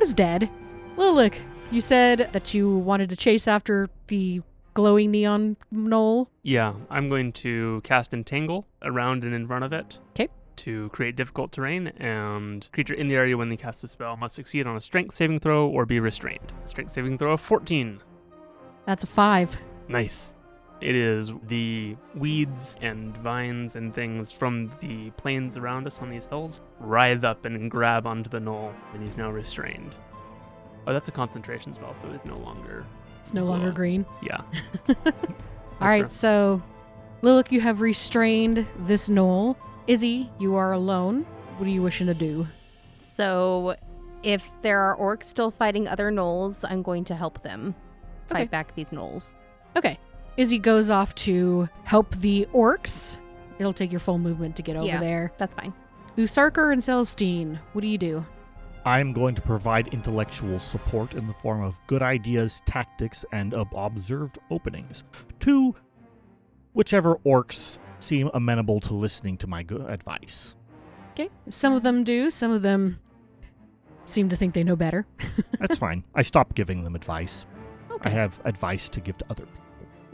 is dead. Lilac, you said that you wanted to chase after the glowing neon gnoll. Yeah, I'm going to cast Entangle around and in front of it. 'Kay. To create difficult terrain, and creature in the area when they cast the spell must succeed on a strength saving throw or be restrained. Strength saving throw of 14. That's a 5. Nice. It is the weeds and vines and things from the plains around us on these hills writhe up and grab onto the gnoll, and he's now restrained. Oh, that's a concentration spell, so it's no longer... It's no longer green. Yeah. All right, so Lilac, you have restrained this gnoll. Izzy, you are alone. What are you wishing to do? So, if there are orcs still fighting other gnolls, I'm going to help them Okay. fight back these gnolls. Okay. Izzy goes off to help the orcs. It'll take your full movement to get over there. That's fine. Usarker and Celestine, what do you do? I'm going to provide intellectual support in the form of good ideas, tactics, and observed openings to whichever orcs seem amenable to listening to my good advice. Okay. Some of them do. Some of them seem to think they know better. That's fine. I stopped giving them advice. Okay. I have advice to give to other people.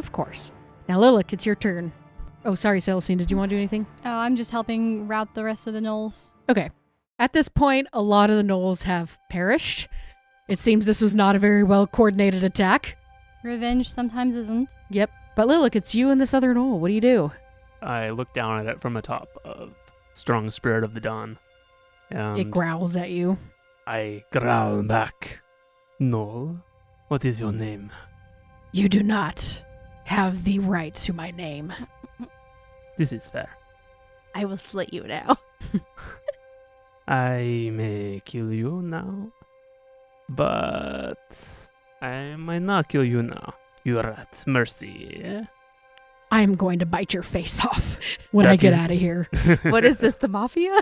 Of course. Now, Lilac, it's your turn. Oh, sorry, Celestine. Did you want to do anything? Oh, I'm just helping route the rest of the gnolls. Okay. At this point, a lot of the gnolls have perished. It seems this was not a very well coordinated attack. Revenge sometimes isn't. Yep. But Lilac, it's you and this other gnoll. What do you do? I look down at it from atop of Strong Spirit of the Dawn. And It growls at you. I growl back. Gnoll, what is your name? You do not have the right to my name. This is fair. I will slit you now. I may kill you now, but I might not kill you now. You're at mercy. Eh? I'm going to bite your face off when I That get is- out of here. What is this, the mafia?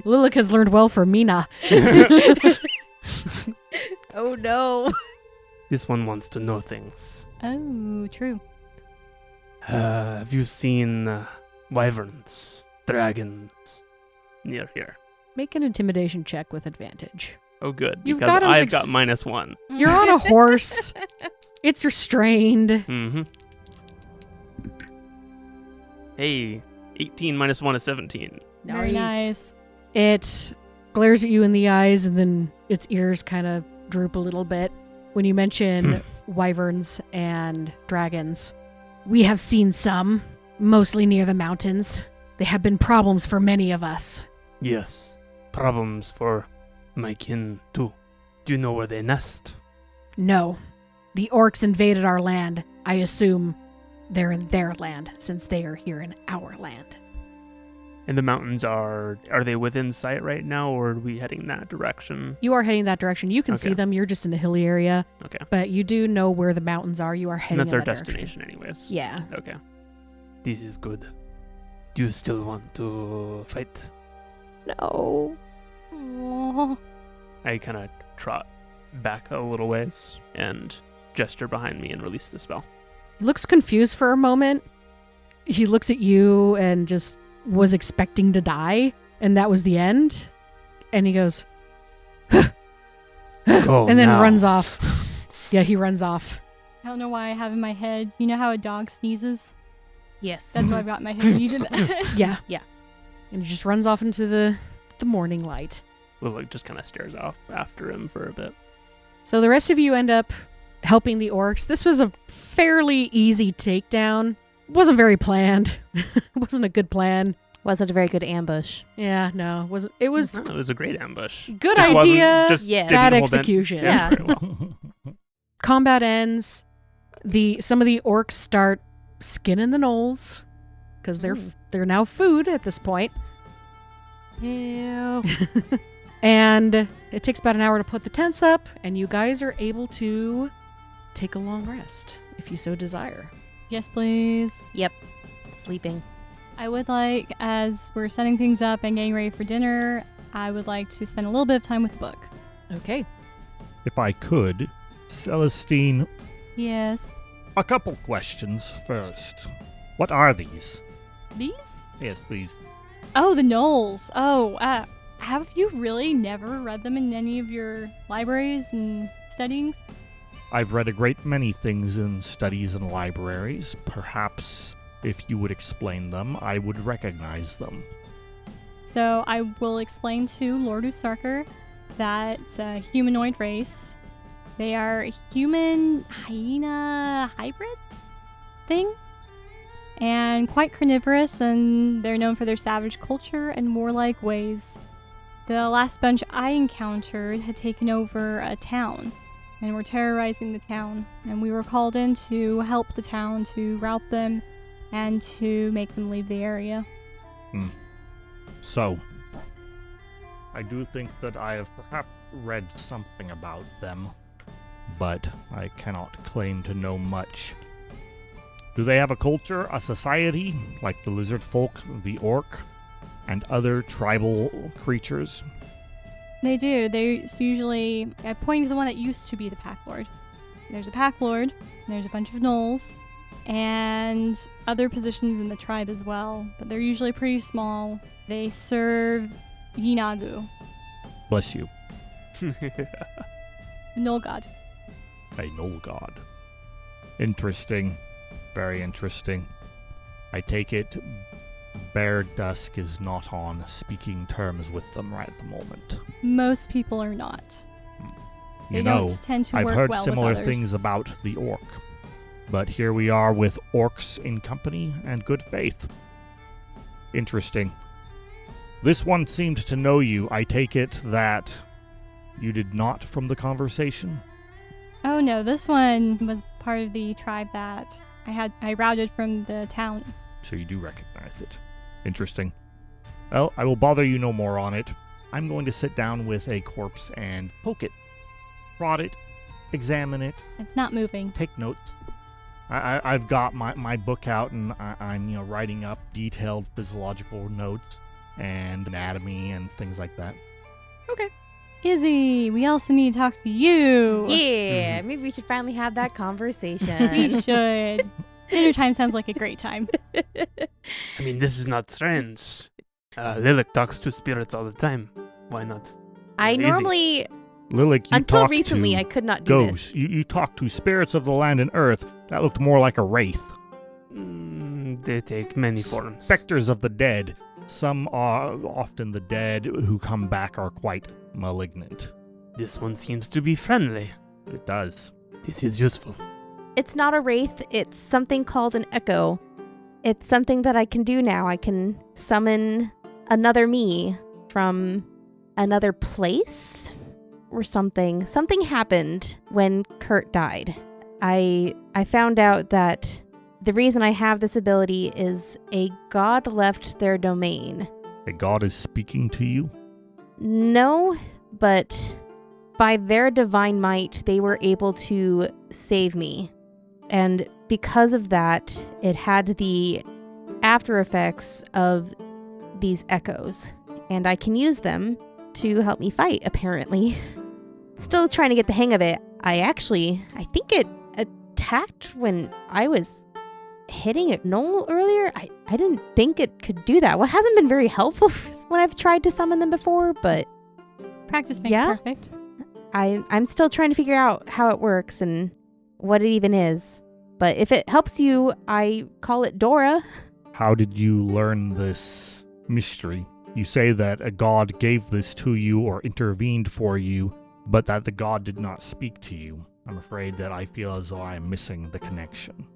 Lilac has learned well from Mina. Oh no. This one wants to know things. Oh, true. Have you seen wyverns, dragons near here? Make an intimidation check with advantage. Oh, good. You've Because got 'em I've suc- got -1. You're on a horse. It's restrained. Mm-hmm. Hey, 18 -1 is 17. Very nice. It glares at you in the eyes, and then its ears kind of droop a little bit when you mention wyverns and dragons. We have seen some, mostly near the mountains. They have been problems for many of us. Yes, problems for my kin too. Do you know where they nest? No. The orcs invaded our land. I assume they're in their land, since they are here in our land. And the mountains are they within sight right now, or are we heading that direction? You are heading that direction. You can see Okay. them. You're just in a hilly area. Okay. But you do know where the mountains are. You are heading And that's in our that direction. destination anyways. Yeah. Okay. This is good. Do you still want to fight? No. Oh, I kind of trot back a little ways and gesture behind me and release the spell. He looks confused for a moment. He looks at you and just was expecting to die and that was the end. And he goes, Go and then now. runs off. Yeah, he runs off. I don't know why I have in my head. You know how a dog sneezes? Yes. That's what I've got in my head when you did that. Yeah. Yeah. And he just runs off into the morning light. Lilac just kind of stares off after him for a bit. So the rest of you end up helping the orcs. This was a fairly easy takedown. Wasn't very planned. Wasn't a good plan. Wasn't a very good ambush. Yeah, no, wasn't. It was No, it was a great ambush. good Just wasn't- idea. just Yeah. didn't Bad hold execution. Yeah. very well. Combat ends. Some of the orcs start skinning the gnolls because they're now food at this point. Ew. And it takes about an hour to put the tents up, and you guys are able to take a long rest if you so desire. Yes, please. Sleeping. I would like, as we're setting things up and getting ready for dinner, I would like to spend a little bit of time with the book. Okay. If I could, Celestine, Yes. a couple questions first. What are these? These? Yes, please. Oh, the gnolls. Oh, have you really never read them in any of your libraries and studyings? I've read a great many things in studies and libraries. Perhaps if you would explain them, I would recognize them. So I will explain to Lord Usarker that it's a humanoid race. They are a human hyena hybrid thing. And quite carnivorous, and they're known for their savage culture and warlike ways. The last bunch I encountered had taken over a town and were terrorizing the town. And we were called in to help the town, to rout them, and to make them leave the area. So, I do think that I have perhaps read something about them, but I cannot claim to know much. Do they have a culture, a society, like the lizard folk, the orc, and other tribal creatures? They do. There's usually... I pointed to the one that used to be the Pack Lord. There's a Pack Lord, and there's a bunch of gnolls, and other positions in the tribe as well. But they're usually pretty small. They serve Yinagu, Bless you. the Gnoll God. A Gnoll god. Interesting. Very interesting. I take it Bear Dusk is not on speaking terms with them right at the moment. Most people are not. They You know, don't tend to I've work heard well similar with others. things about the orc. But here we are with orcs in company and good faith. Interesting. This one seemed to know you. I take it that you did not from the conversation? Oh no, this one was part of the tribe that I routed from the town. So you do recognize it. Interesting. Well, I will bother you no more on it. I'm going to sit down with a corpse and poke it, prod it, examine it, It's not moving. take notes. I've got my book out, and I'm writing up detailed physiological notes and anatomy and things like that. Izzy, we also need to talk to you. Yeah, maybe we should finally have that conversation. We should. Dinner time sounds like a great time. I mean, this is not strange. Lilac talks to spirits all the time. Why not? I Easy. normally, Lilac, you until talk recently, to I could not do ghosts. this. You talk to spirits of the land and earth. That looked more like a wraith. They take many forms. Specters of the dead. Some are often the dead who come back are quite malignant. This one seems to be friendly. It does. This is useful. It's not a wraith, it's something called an echo. It's something that I can do now. I can summon another me from another place or something. Something happened when Kurt died. I found out that the reason I have this ability is a god left their domain. A god is speaking to you? No, but by their divine might, they were able to save me. And because of that, it had the after effects of these echoes. And I can use them to help me fight, apparently. Still trying to get the hang of it. I think it attacked when I was hitting a gnoll earlier? I didn't think it could do that. Well, it hasn't been very helpful when I've tried to summon them before, but Practice makes perfect. I'm still trying to figure out how it works and what it even is. But if it helps you, I call it Dora. How did you learn this mystery? You say that a god gave this to you or intervened for you, but that the god did not speak to you. I'm afraid that I feel as though I am missing the connection.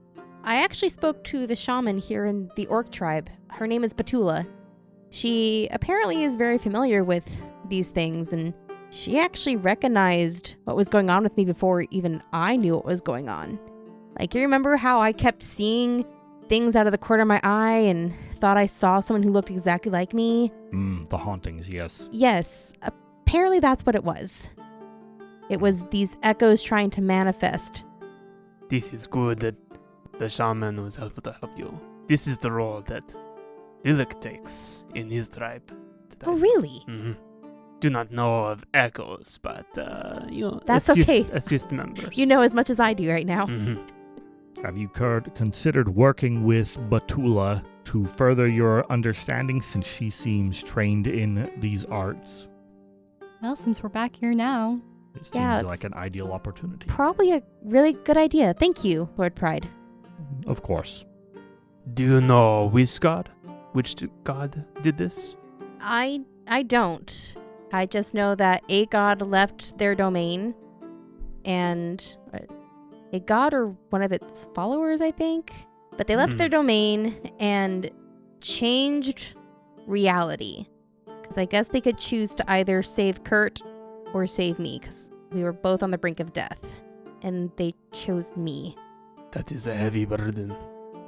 I actually spoke to the shaman here in the orc tribe. Her name is Petula. She apparently is very familiar with these things, and she actually recognized what was going on with me before even I knew what was going on. Like, you remember how I kept seeing things out of the corner of my eye and thought I saw someone who looked exactly like me? The hauntings, yes. Yes, apparently that's what it was. It was these echoes trying to manifest. This is good that the shaman was able to help you. This is the role that Lilac takes in his tribe today. Oh, really? Mm-hmm. Do not know of echoes, but That's okay. Assist members. You know as much as I do right now. Mm-hmm. Have you considered working with Batula to further your understanding, since she seems trained in these arts? Well, since we're back here now. It Yeah, seems like an ideal opportunity. Probably a really good idea. Thank you, Lord Pride. Of course. Do you know which god? Which god did this? I don't. I just know that a god left their domain, and a god or one of its followers, I think. But they left their domain and changed reality. Because I guess they could choose to either save Kurt or save me, because we were both on the brink of death. And they chose me. That is a heavy burden,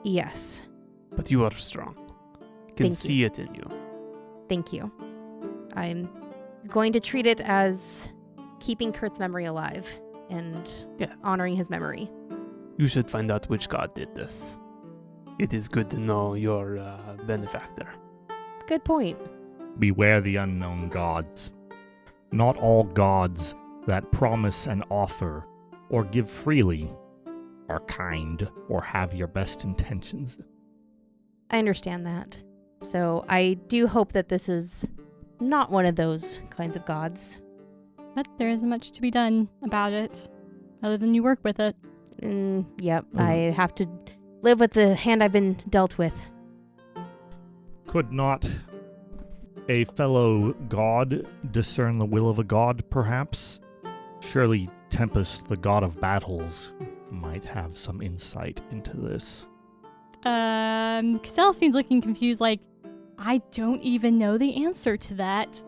Yes. but you are strong. Can Thank see it in you. Thank you. I'm going to treat it as keeping Kurt's memory alive and honoring his memory. You should find out which god did this. It is good to know your benefactor. Good point. Beware the unknown gods. Not all gods that promise and offer or give freely are kind or have your best intentions. I understand that. So I do hope that this is not one of those kinds of gods. But there isn't much to be done about it, other than you work with it. Yep, I have to live with the hand I've been dealt with. Could not a fellow god discern the will of a god, perhaps? Surely Tempest, the god of battles, might have some insight into this. Celestine's looking confused, like, I don't even know the answer to that.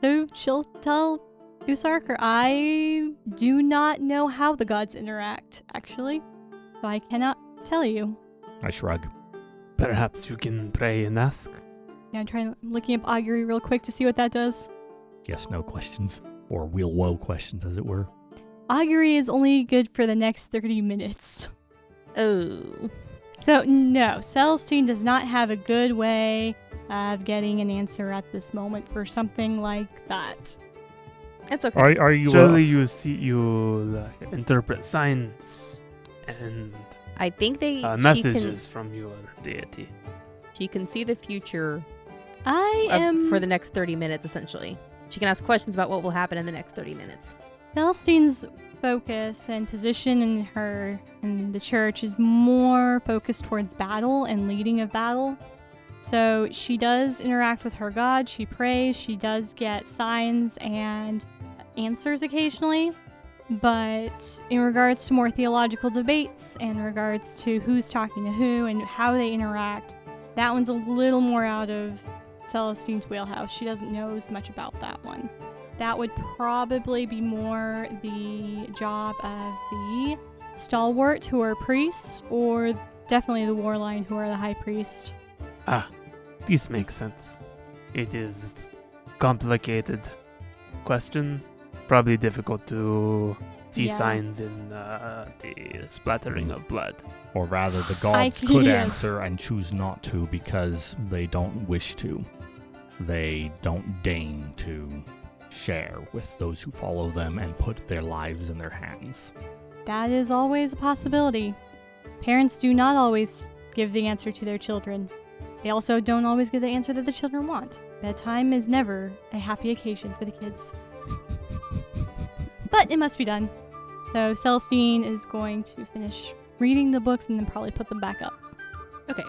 So she'll tell Usarker, I do not know how the gods interact, actually. So I cannot tell you. I shrug. Perhaps you can pray and ask. Yeah, I'm looking up augury real quick to see what that does. Yes, no questions. Or real woe questions, as it were. Augury is only good for the next 30 minutes. Oh. So, no, Celestine does not have a good way of getting an answer at this moment for something like that. It's okay. Are you... Surely you interpret signs and I think messages from your deity. She can see the future I am... for the next 30 minutes, essentially. She can ask questions about what will happen in the next 30 minutes. Celestine's focus and position in the church is more focused towards battle and leading of battle. So she does interact with her god, she prays, she does get signs and answers occasionally. But in regards to more theological debates, and in regards to who's talking to who and how they interact, that one's a little more out of Celestine's wheelhouse. She doesn't know as much about that one. That would probably be more the job of the stalwart, who are priests, or definitely the warline, who are the high priest. Ah, this makes sense. It is complicated question. Probably difficult to see signs in the splattering of blood. Or rather, the gods could answer and choose not to because they don't wish to. They don't deign to share with those who follow them and put their lives in their hands. That is always a possibility. Parents do not always give the answer to their children. They also don't always give the answer that the children want. Bedtime is never a happy occasion for the kids. But it must be done. So Celestine is going to finish reading the books and then probably put them back up. Okay.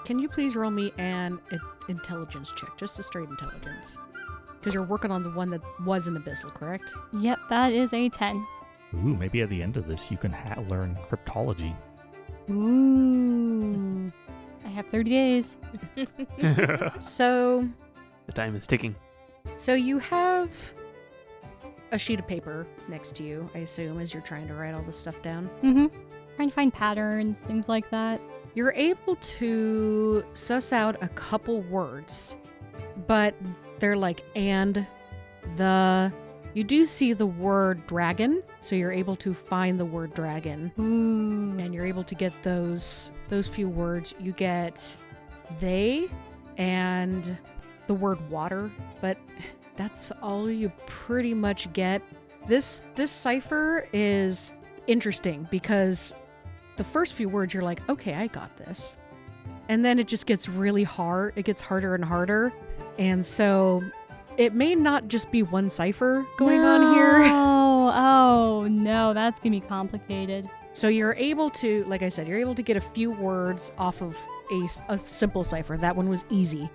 Can you please roll me an intelligence check? Just a straight intelligence. Because you're working on the one that was an abyssal, correct? Yep, that is a 10. Ooh, maybe at the end of this you can learn cryptology. Ooh. I have 30 days. So The time is ticking. you have a sheet of paper next to you, I assume, as you're trying to write all this stuff down. Mm-hmm. Trying to find patterns, things like that. You're able to suss out a couple words, but they're like and, the. You do see the word dragon, so you're able to find the word dragon. Ooh. And you're able to get those few words. You get they and the word water, but that's all you pretty much get. This cipher is interesting because the first few words you're like, okay, I got this. And then it just gets really hard. It gets harder and harder. And so it may not just be one cipher going on here. Oh, no, that's going to be complicated. So you're able to, like I said, you're able to get a few words off of a simple cipher. That one was easy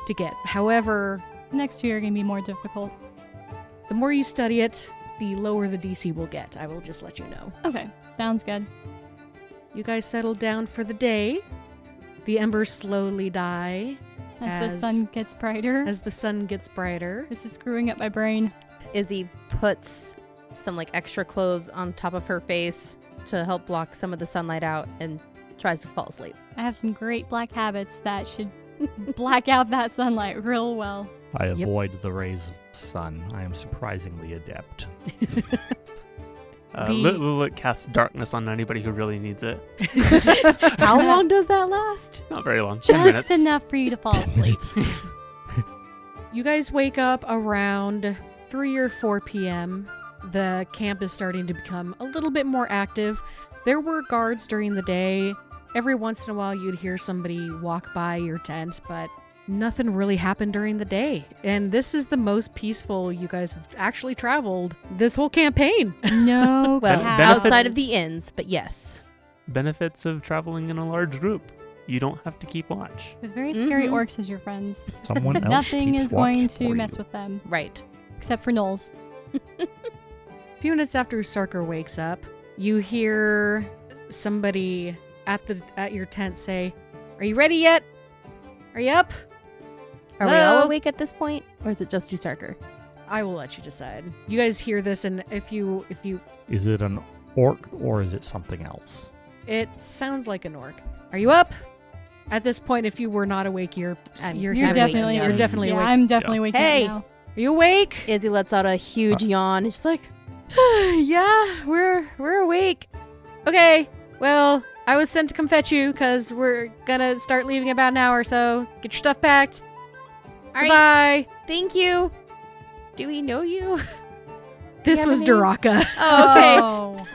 to get. However, The next two are going to be more difficult. the more you study it, the lower the DC will get. I will just let you know. Okay, sounds good. You guys settle down for the day. The embers slowly die As the sun gets brighter. as the sun gets brighter. This is screwing up my brain. Izzy puts some like extra clothes on top of her face to help block some of the sunlight out and tries to fall asleep. I have some great black habits that should black out that sunlight real well. I Yep. avoid the rays of the sun. I am surprisingly adept. Lilith casts darkness on anybody who really needs it. How long does that last? Not very long. 10 Just minutes. enough for you to fall asleep. You guys wake up around 3 or 4 p.m. The camp is starting to become a little bit more active. There were guards during the day. Every once in a while you'd hear somebody walk by your tent, but nothing really happened during the day. And this is the most peaceful you guys have actually traveled this whole campaign. No. Well, benefits- outside of the inns, but yes. Benefits of traveling in a large group. You don't have to keep watch. With very scary Mhm. orcs as your friends. Someone else Nothing keeps is going watch to for mess you. with them, Right. except for Knowles. A few minutes after Sarker wakes up, you hear somebody at your tent say, "Are you ready yet? Are you up?" Are we all Hello? awake at this point? Or is it just you, Sarker? I will let you decide. You guys hear this, and if you Is it an orc or is it something else? it sounds like an orc. Are you up? At this point, if you were not awake, you're You're awake. definitely You're awake. definitely Yeah, awake. I'm definitely waking Hey! up Are you awake? Izzy lets out a huge yawn. She's like, yeah, we're awake. Okay. Well, I was sent to come fetch you because we're gonna start leaving in about an hour. So get your stuff packed. All right. Bye. Thank you. Do we know you? This have a was name? Duraka. Oh, okay. Oh,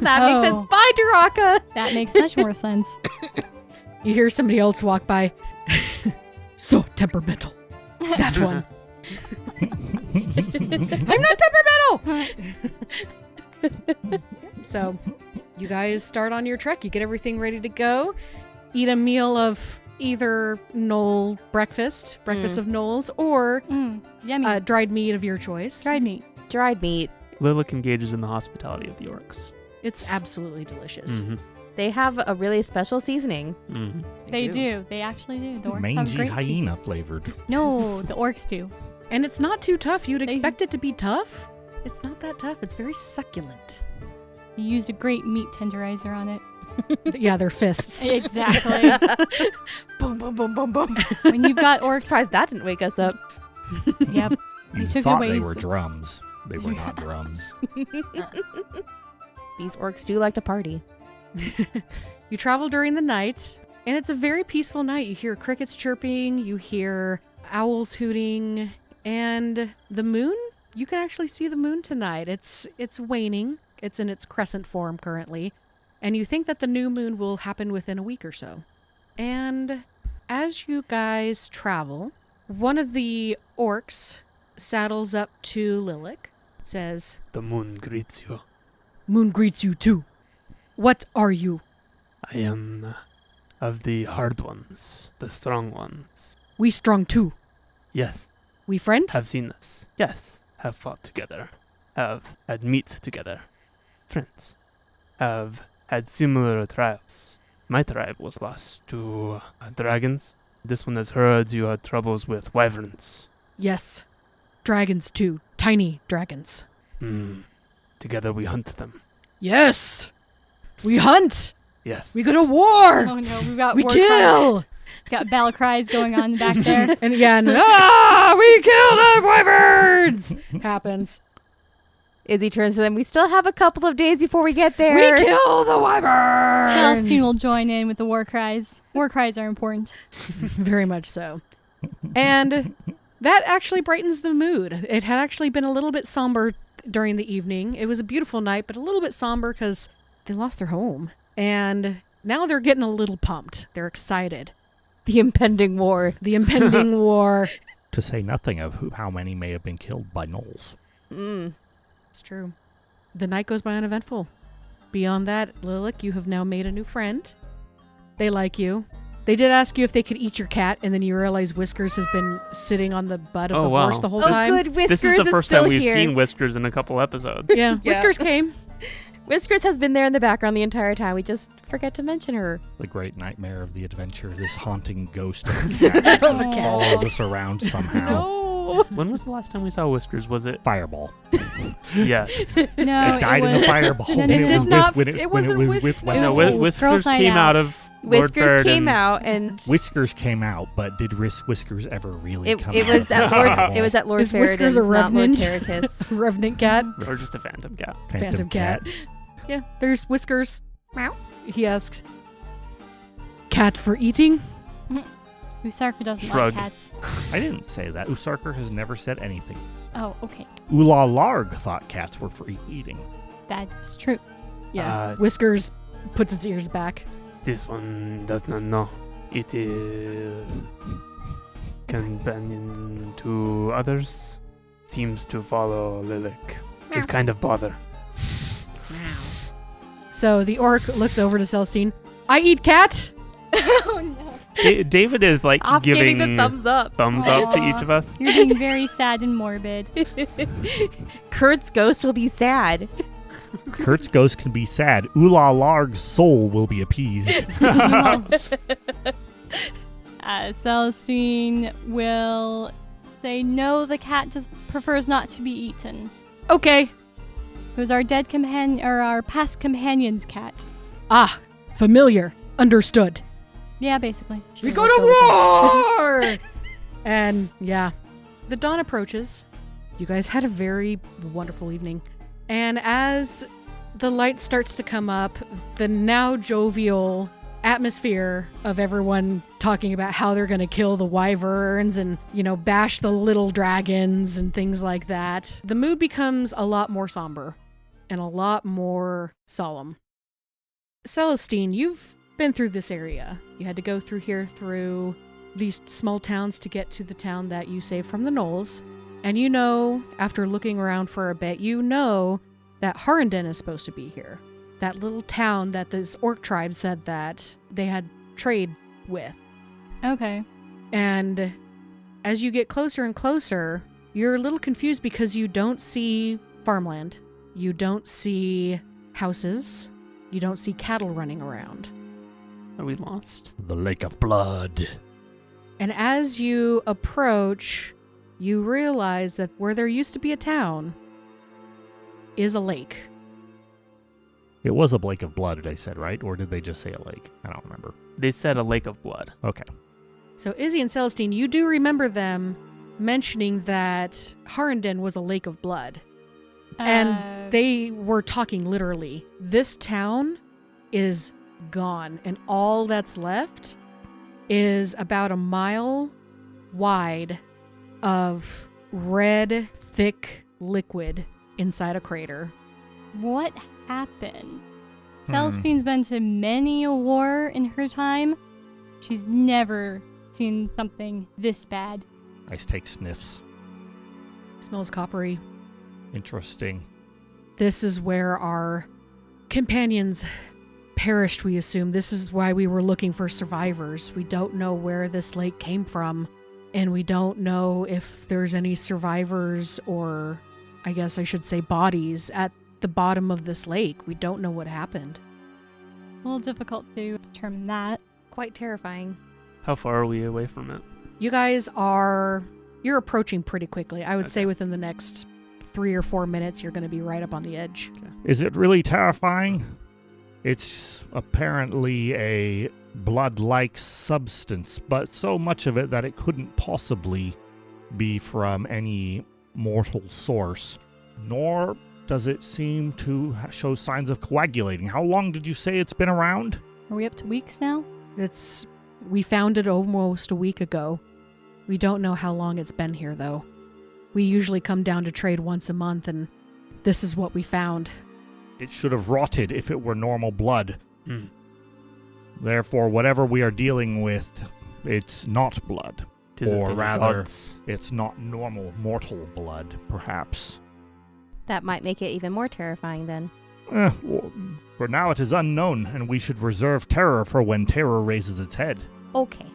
That makes sense. Oh. Bye, Duraka. that makes much more sense. You hear somebody else walk by. So temperamental. That one. I'm not temperamental. So, you guys start on your trek. You get everything ready to go. Eat a meal of either gnoll breakfast of gnolls, or Yummy. dried meat of your choice. Dried meat. Dried meat. Lilith engages in the hospitality of the orcs. It's absolutely delicious. Mm-hmm. They have a really special seasoning. Mm-hmm. They do. They actually do. The orcs have Mangy great hyena flavored. No, the orcs do. And it's not too tough. You'd They- expect it to be tough. It's not that tough. It's very succulent. You used a great meat tenderizer on it. Yeah, they're fists. Exactly. Boom, boom, boom, boom, boom. When you've got orcs, Surprised that didn't wake us up. yep. You They took thought away they s- were drums. They were not drums. These orcs do like to party. You travel during the night, and it's a very peaceful night. You hear crickets chirping, you hear owls hooting, and the moon, you can actually see the moon tonight. It's waning. It's in its crescent form currently. And you think that the new moon will happen within a week or so. And as you guys travel, one of the orcs saddles up to Lilac, says, The moon greets you. Moon greets you too. What are you? I am of the hard ones, the strong ones. We strong too. Yes, We friend? have seen this. Yes, have fought together. Have had meat together. Friends. Have had similar trials. My tribe was lost to dragons. This one has heard you had troubles with wyverns. Yes. Dragons too. Tiny dragons. Together we hunt them. Yes. We hunt. Yes. We go to war. Oh no, we've got We war kill. cries. Got battle cries going on in the back there. And again, we killed the wyverns. Happens. Izzy turns to them. We still have a couple of days before we get there. We kill the wyverns. Celestine will join in with the war cries. War cries are important. Very much so. And that actually brightens the mood. It had actually been a little bit somber during the evening. It was a beautiful night, but a little bit somber because they lost their home. And now they're getting a little pumped. They're excited. The impending war. The impending war. To say nothing of how many may have been killed by gnolls. It's true. The night goes by uneventful. Beyond that, Lilac, you have now made a new friend. They like you. They did ask you if they could eat your cat, and then you realize Whiskers has been sitting on the butt of the horse the whole Oh, time. good. Whiskers This is the first still time we've here. seen Whiskers in a couple episodes. Yeah, Whiskers came. Whiskers has been there in the background the entire time. We just forget to mention her. The great nightmare of the adventure, this haunting ghost of a cat Of a cat. follows us around somehow. No. When was the last time we saw Whiskers? Was it? Fireball. Yes. No, It died in a fireball. No, when it it did was not- With, when it wasn't was with- with it was- No, Wesley. Whiskers Girls' Night came Out. out of Whiskers Lord came Faraday's- out and Whiskers came out, but did Whiskers ever really it, come it out? was at Lord. It was at Lord Is Whiskers a Faraday's, not Lord revenant? Terracus. Revenant cat. Or just a phantom cat. Phantom cat. Yeah, there's Whiskers. Meow. He asks, cat for eating? Usarka doesn't Shrug. like cats. I didn't say that. Usarker has never said anything. Oh, okay. Ula Larg thought cats were for eating. That's true. Yeah. Whiskers puts its ears back. This one does not know. It is companion to others. Seems to follow Lilac. Is kind of bother. So the orc looks over to Celestine. I eat cat? Oh no. David is like Off giving the thumbs up. thumbs up to Aw. each of us. You're being very sad and morbid. Kurt's ghost will be sad. Kurt's ghost can be sad. Ula Larg's soul will be appeased. Celestine will say no, the cat just prefers not to be eaten. Okay. It was our dead companion, or our past companion's cat. Ah, familiar. Understood. Yeah, basically. We go to war! And yeah, the dawn approaches. You guys had a very wonderful evening. And as the light starts to come up, the now jovial atmosphere of everyone talking about how they're going to kill the wyverns and, bash the little dragons and things like that, the mood becomes a lot more somber and a lot more solemn. Celestine, you've been through this area. You had to go through here, these small towns to get to the town that you saved from the gnolls. And after looking around for a bit, that Harrenden is supposed to be here. That little town that this orc tribe said that they had trade with. Okay. And as you get closer and closer, you're a little confused because you don't see farmland. You don't see houses. You don't see cattle running around. Are we lost? The Lake of Blood. And as you approach, you realize that where there used to be a town is a lake. It was a lake of blood, they said, right? Or did they just say a lake? I don't remember. They said a lake of blood. Okay. So Izzy and Celestine, you do remember them mentioning that Harrenden was a lake of blood. And they were talking literally. This town is gone, and all that's left is about a mile wide of red, thick liquid inside a crater. What happened? Celestine's been to many a war in her time. She's never seen something this bad. Ice take sniffs. Smells coppery. Interesting. This is where our companions perished, we assume. This is why we were looking for survivors. We don't know where this lake came from, and we don't know if there's any survivors, or I guess I should say bodies, at the bottom of this lake. We don't know what happened. A little difficult to determine that. Quite terrifying. How far are we away from it? You guys you're approaching pretty quickly. I would say within the next 3 or 4 minutes, you're going to be right up on the edge. Okay. Is it really terrifying? It's apparently a blood-like substance, but so much of it that it couldn't possibly be from any mortal source. Nor does it seem to show signs of coagulating. How long did you say it's been around? Are we up to weeks now? We found it almost a week ago. We don't know how long it's been here, though. We usually come down to trade once a month, and this is what we found. It should have rotted if it were normal blood. Hmm. Therefore, whatever we are dealing with, it's not blood. Or rather, it's not normal mortal blood, perhaps. That might make it even more terrifying then. Well, for now it is unknown, and we should reserve terror for when terror raises its head. Okay.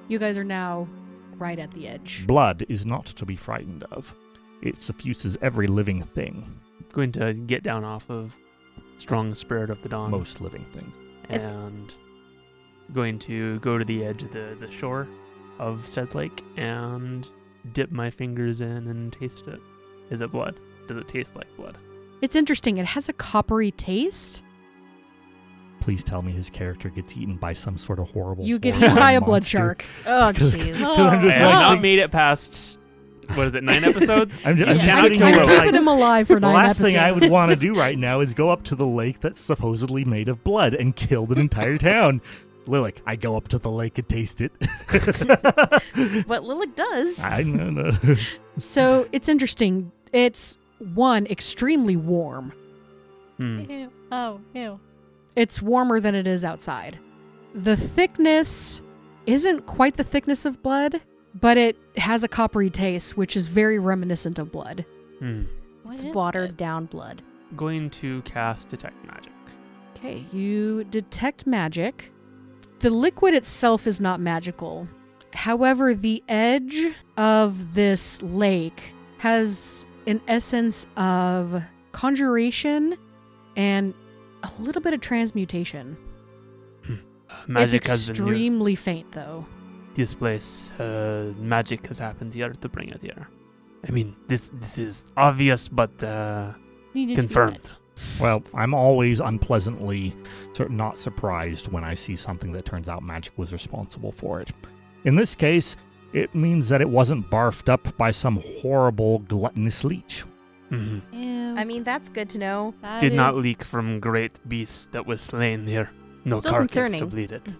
You guys are now right at the edge. Blood is not to be frightened of. It suffuses every living thing. Going to get down off of Strong Spirit of the Dawn. Most living things. And going to go to the edge of the shore of said lake and dip my fingers in and taste it. Is it blood? Does it taste like blood? It's interesting. It has a coppery taste. Please tell me his character gets eaten by some sort of horrible... You get eaten by a blood monster. shark. Oh, jeez. I'm just I have not like, made it past, what is it, 9 episodes? I'm just cannot sitting kill here I'm Rogue. keeping him alive for the 9 last episodes. thing I would want to do right now is go up to the lake that's supposedly made of blood and kill an entire town. Lilac, I go up to the lake and taste it. What Lilac does. I know. So it's interesting. It's, one, extremely warm. Ew. Oh, ew. It's warmer than it is outside. The thickness isn't quite the thickness of blood, but it has a coppery taste, which is very reminiscent of blood. What It's is watered it? down blood. Going to cast Detect Magic. Okay, you detect magic. The liquid itself is not magical. However, the edge of this lake has an essence of conjuration and a little bit of transmutation. Magic it's has been here. extremely faint, though. This place, magic has happened here to bring it here. I mean, this is obvious, but Needed to be confirmed. said. Well, I'm always unpleasantly not surprised when I see something that turns out magic was responsible for it. In this case, it means that it wasn't barfed up by some horrible gluttonous leech. Mm-hmm. Ew. I mean, that's good to know. That Did not is- leak from great beast that was slain here. No Still carcass concerning. to bleed it.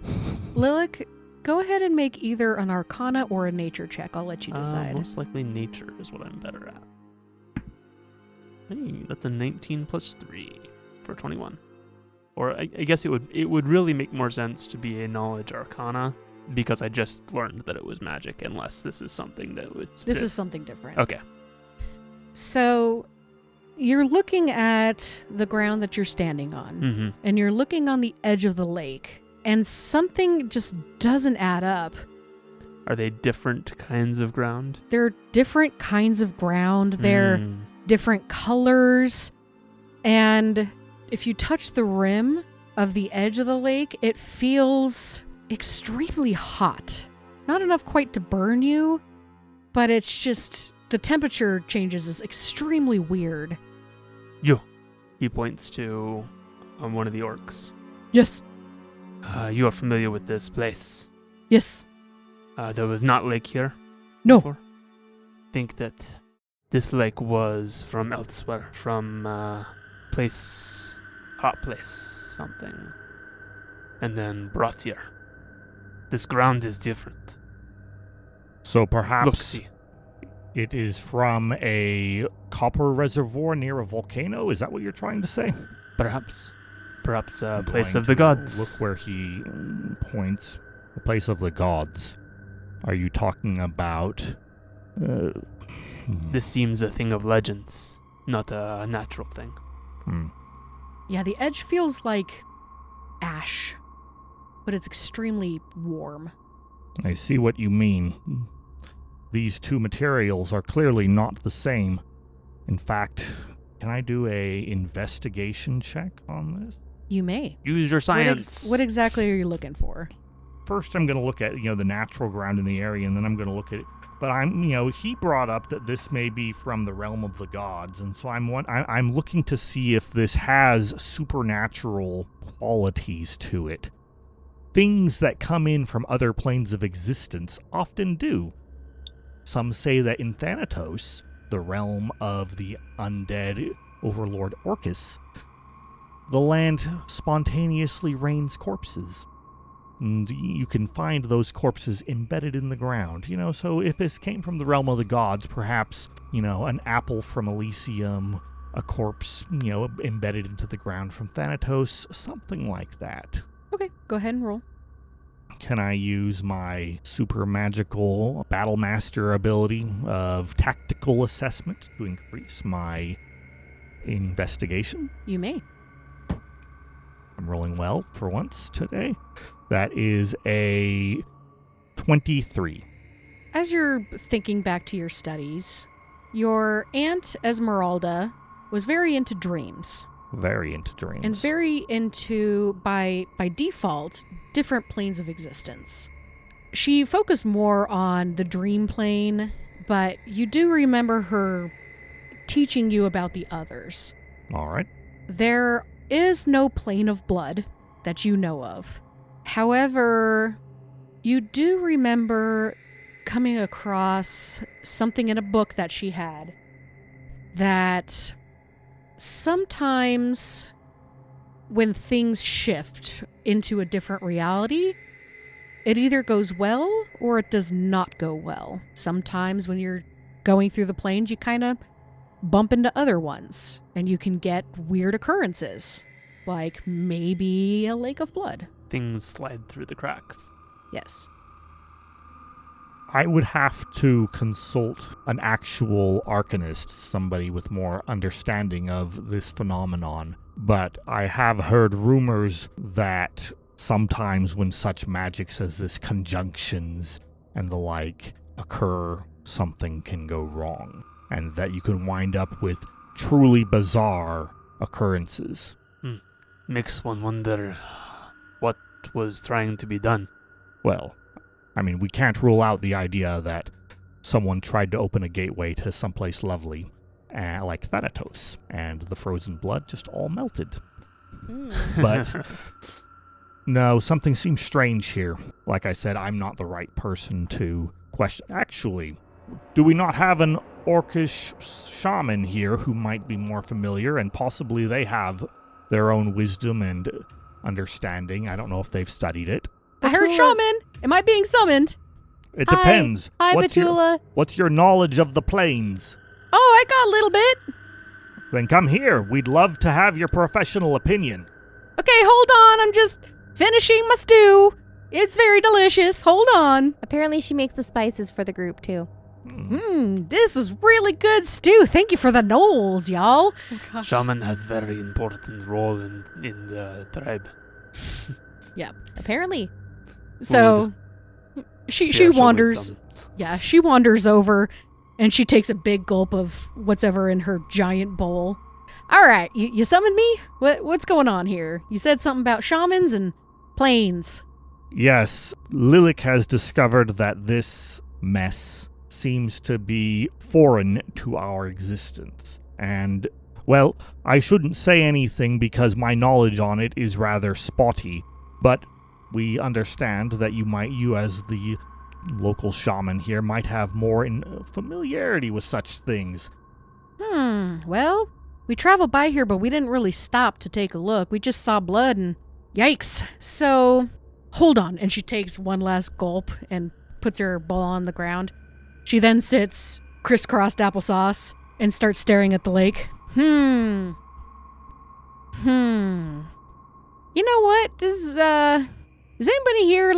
Lilac, go ahead and make either an Arcana or a Nature check. I'll let you decide. Most likely nature is what I'm better at. Hey, that's a 19 plus 3 for 21. Or I guess it would really make more sense to be a knowledge arcana because I just learned that it was magic, unless this is something that would... This is something different. Okay. So, you're looking at the ground that you're standing on, Mm-hmm. and you're looking on the edge of the lake, and something just doesn't add up. Are they different kinds of ground? They're different kinds of ground. They're different colors. And if you touch the rim of the edge of the lake, it feels extremely hot. Not enough quite to burn you, but it's just the temperature changes is extremely weird. You. He points to one of the orcs. Yes. You are familiar with this place. Yes. There was not lake here. No. Before. Think that this lake was from elsewhere, from hot place, something, and then brought here. This ground is different. So Look, perhaps see. it is from a copper reservoir near a volcano? Is that what you're trying to say? Perhaps a I'm place going of the to gods. Look where he points. The place of the gods. Are you talking about... This seems a thing of legends, not a natural thing. Yeah, the edge feels like ash, but it's extremely warm. I see what you mean. These two materials are clearly not the same. In fact, can I do a investigation check on this? You may. Use your science. What exactly are you looking for? First, I'm going to look at, the natural ground in the area, and then I'm going to look at it. But he brought up that this may be from the realm of the gods, and so I'm looking to see if this has supernatural qualities to it. Things that come in from other planes of existence often do. Some say that in Thanatos, the realm of the undead overlord Orcus, the land spontaneously rains corpses. And you can find those corpses embedded in the ground, so if this came from the realm of the gods, perhaps, an apple from Elysium, a corpse, embedded into the ground from Thanatos, something like that. Okay, go ahead and roll. Can I use my super magical battle master ability of tactical assessment to increase my investigation? You may. I'm rolling well for once today. That is a 23. As you're thinking back to your studies, your aunt Esmeralda was very into dreams. Very into dreams. And very into, by default, different planes of existence. She focused more on the dream plane, but you do remember her teaching you about the others. All right. There is no plane of blood that you know of. However, you do remember coming across something in a book that she had that sometimes when things shift into a different reality, it either goes well or it does not go well. Sometimes when you're going through the planes, you kind of bump into other ones and you can get weird occurrences, like maybe a lake of blood. Things slide through the cracks. Yes. I would have to consult an actual arcanist, somebody with more understanding of this phenomenon. But I have heard rumors that sometimes when such magics as this, conjunctions and the like, occur, something can go wrong. And that you can wind up with truly bizarre occurrences. Makes one wonder what was trying to be done. Well, we can't rule out the idea that someone tried to open a gateway to someplace lovely, like Thanatos, and the frozen blood just all melted. But no, something seems strange here. Like I said, I'm not the right person to question. Actually, do we not have an orcish shaman here who might be more familiar, and possibly they have their own wisdom and understanding? I don't know if they've studied it. I heard shaman. Am I being summoned? It depends. Hi, Betula. What's your knowledge of the plains? Oh, I got a little bit. Then come here. We'd love to have your professional opinion. Okay, hold on. I'm just finishing my stew. It's very delicious. Hold on. Apparently she makes the spices for the group, too. This is really good stew. Thank you for the knolls, y'all. Oh, gosh. Shaman has very important role in the tribe. Yeah. Apparently. So she Spiritual wanders. wisdom. Yeah, she wanders over and she takes a big gulp of what's ever in her giant bowl. All right, you summoned me? What's going on here? You said something about shamans and plains. Yes, Lilik has discovered that this mess seems to be foreign to our existence. And, well, I shouldn't say anything because my knowledge on it is rather spotty, but we understand that you as the local shaman here might have more familiarity with such things. Well, we traveled by here, but we didn't really stop to take a look. We just saw blood and yikes. So, hold on. And she takes one last gulp and puts her bowl on the ground. She then sits crisscrossed applesauce and starts staring at the lake. You know what? Does anybody here,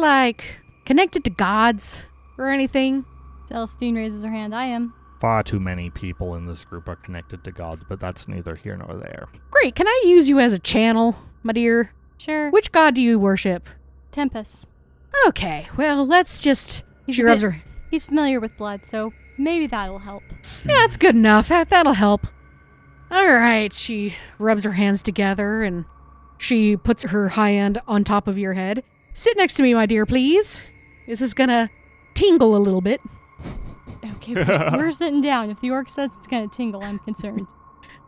connected to gods or anything? Celestine raises her hand. I am. Far too many people in this group are connected to gods, but that's neither here nor there. Great. Can I use you as a channel, my dear? Sure. Which god do you worship? Tempest. Okay. Well, let's just... He's She a rubs bit- her... He's familiar with blood, so maybe that'll help. Yeah, that's good enough. That'll help. All right. She rubs her hands together and she puts her high hand on top of your head. Sit next to me, my dear, please. This is gonna tingle a little bit. Okay, we're sitting down. If the orc says it's gonna tingle, I'm concerned.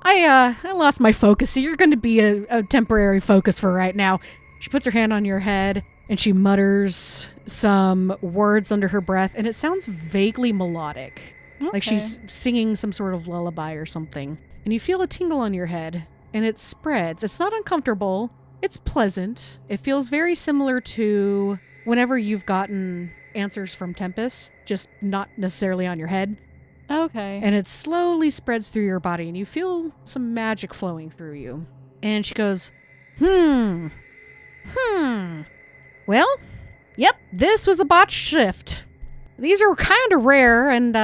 I lost my focus, so you're gonna be a temporary focus for right now. She puts her hand on your head and she mutters some words under her breath, and it sounds vaguely melodic. Like she's singing some sort of lullaby or something. And you feel a tingle on your head, and it spreads. It's not uncomfortable. It's pleasant. It feels very similar to whenever you've gotten answers from Tempest, just not necessarily on your head. Okay. And it slowly spreads through your body, and you feel some magic flowing through you. And she goes, Well, yep, this was a botched shift. These are kind of rare, and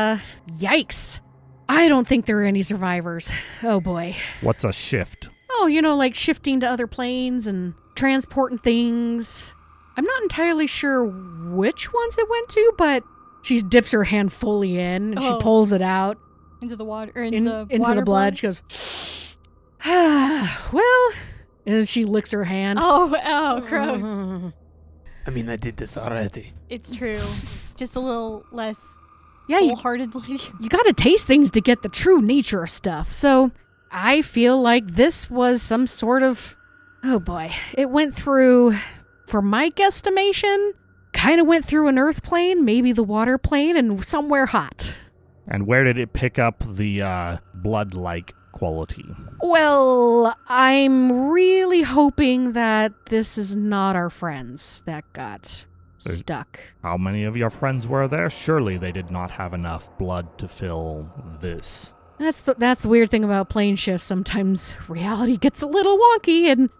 yikes. I don't think there are any survivors. Oh boy. What's a shift? Oh, like shifting to other planes and transporting things. I'm not entirely sure which ones it went to, but she dips her hand fully in and she pulls it out. Into the water, or into the water the blood. She goes, well, and she licks her hand. Oh, gross. I mean, I did this already. It's true. Just a little less Yeah, you wholeheartedly. gotta taste things to get the true nature of stuff. So I feel like this was some sort of, oh boy, it went through, for my guesstimation, kind of went through an earth plane, maybe the water plane, and somewhere hot. And where did it pick up the blood-like quality? Well, I'm really hoping that this is not our friends that got stuck. How many of your friends were there? Surely they did not have enough blood to fill this. That's the weird thing about plane shifts. Sometimes reality gets a little wonky, and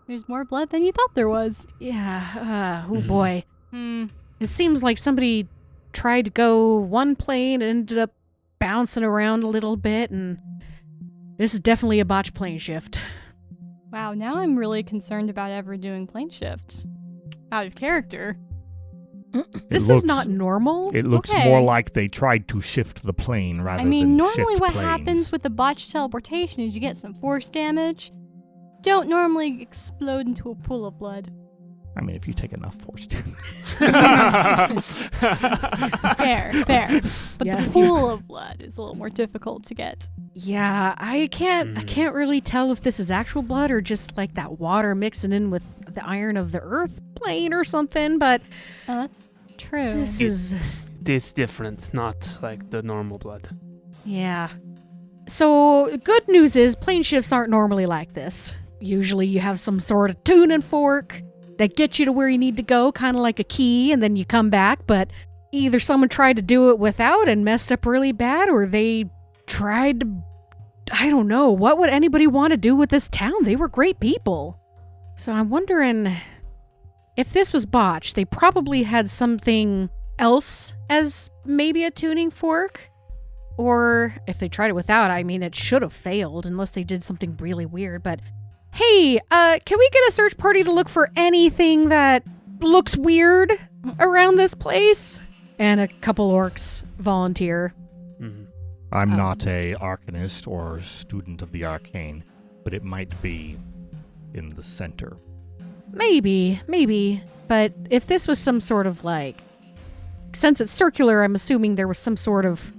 There's more blood than you thought there was. yeah, oh boy. Hmm. It seems like somebody tried to go one plane and ended up bouncing around a little bit, and this is definitely a botched plane shift. Wow, now I'm really concerned about ever doing plane shift. Out of character. This is not normal. It looks Okay. more like they tried to shift the plane rather I than mean, normally shift what planes. happens with the botched teleportation is you get some force damage. Don't normally explode into a pool of blood. I mean, if you take enough force damage. Fair. But Yeah, the if pool of blood is a little more difficult to get. Yeah, I can't really tell if this is actual blood or just like that water mixing in with the iron of the earth plane or something, but Oh, that's true. this is... This different, not like the normal blood. Yeah. So, good news is plane shifts aren't normally like this. Usually you have some sort of tuning fork that gets you to where you need to go, kind of like a key, and then you come back, but either someone tried to do it without and messed up really bad, or they tried to... I don't know. What would anybody want to do with this town? They were great people. So I'm wondering if this was botched, they probably had something else as maybe a tuning fork. Or if they tried it without, I mean, it should have failed unless they did something really weird. But hey, can we get a search party to look for anything that looks weird around this place? And a couple orcs volunteer. Mm-hmm. I'm not a arcanist or student of the arcane, but it might be in the center. Maybe. But if this was some sort of like, since it's circular, I'm assuming there was some sort of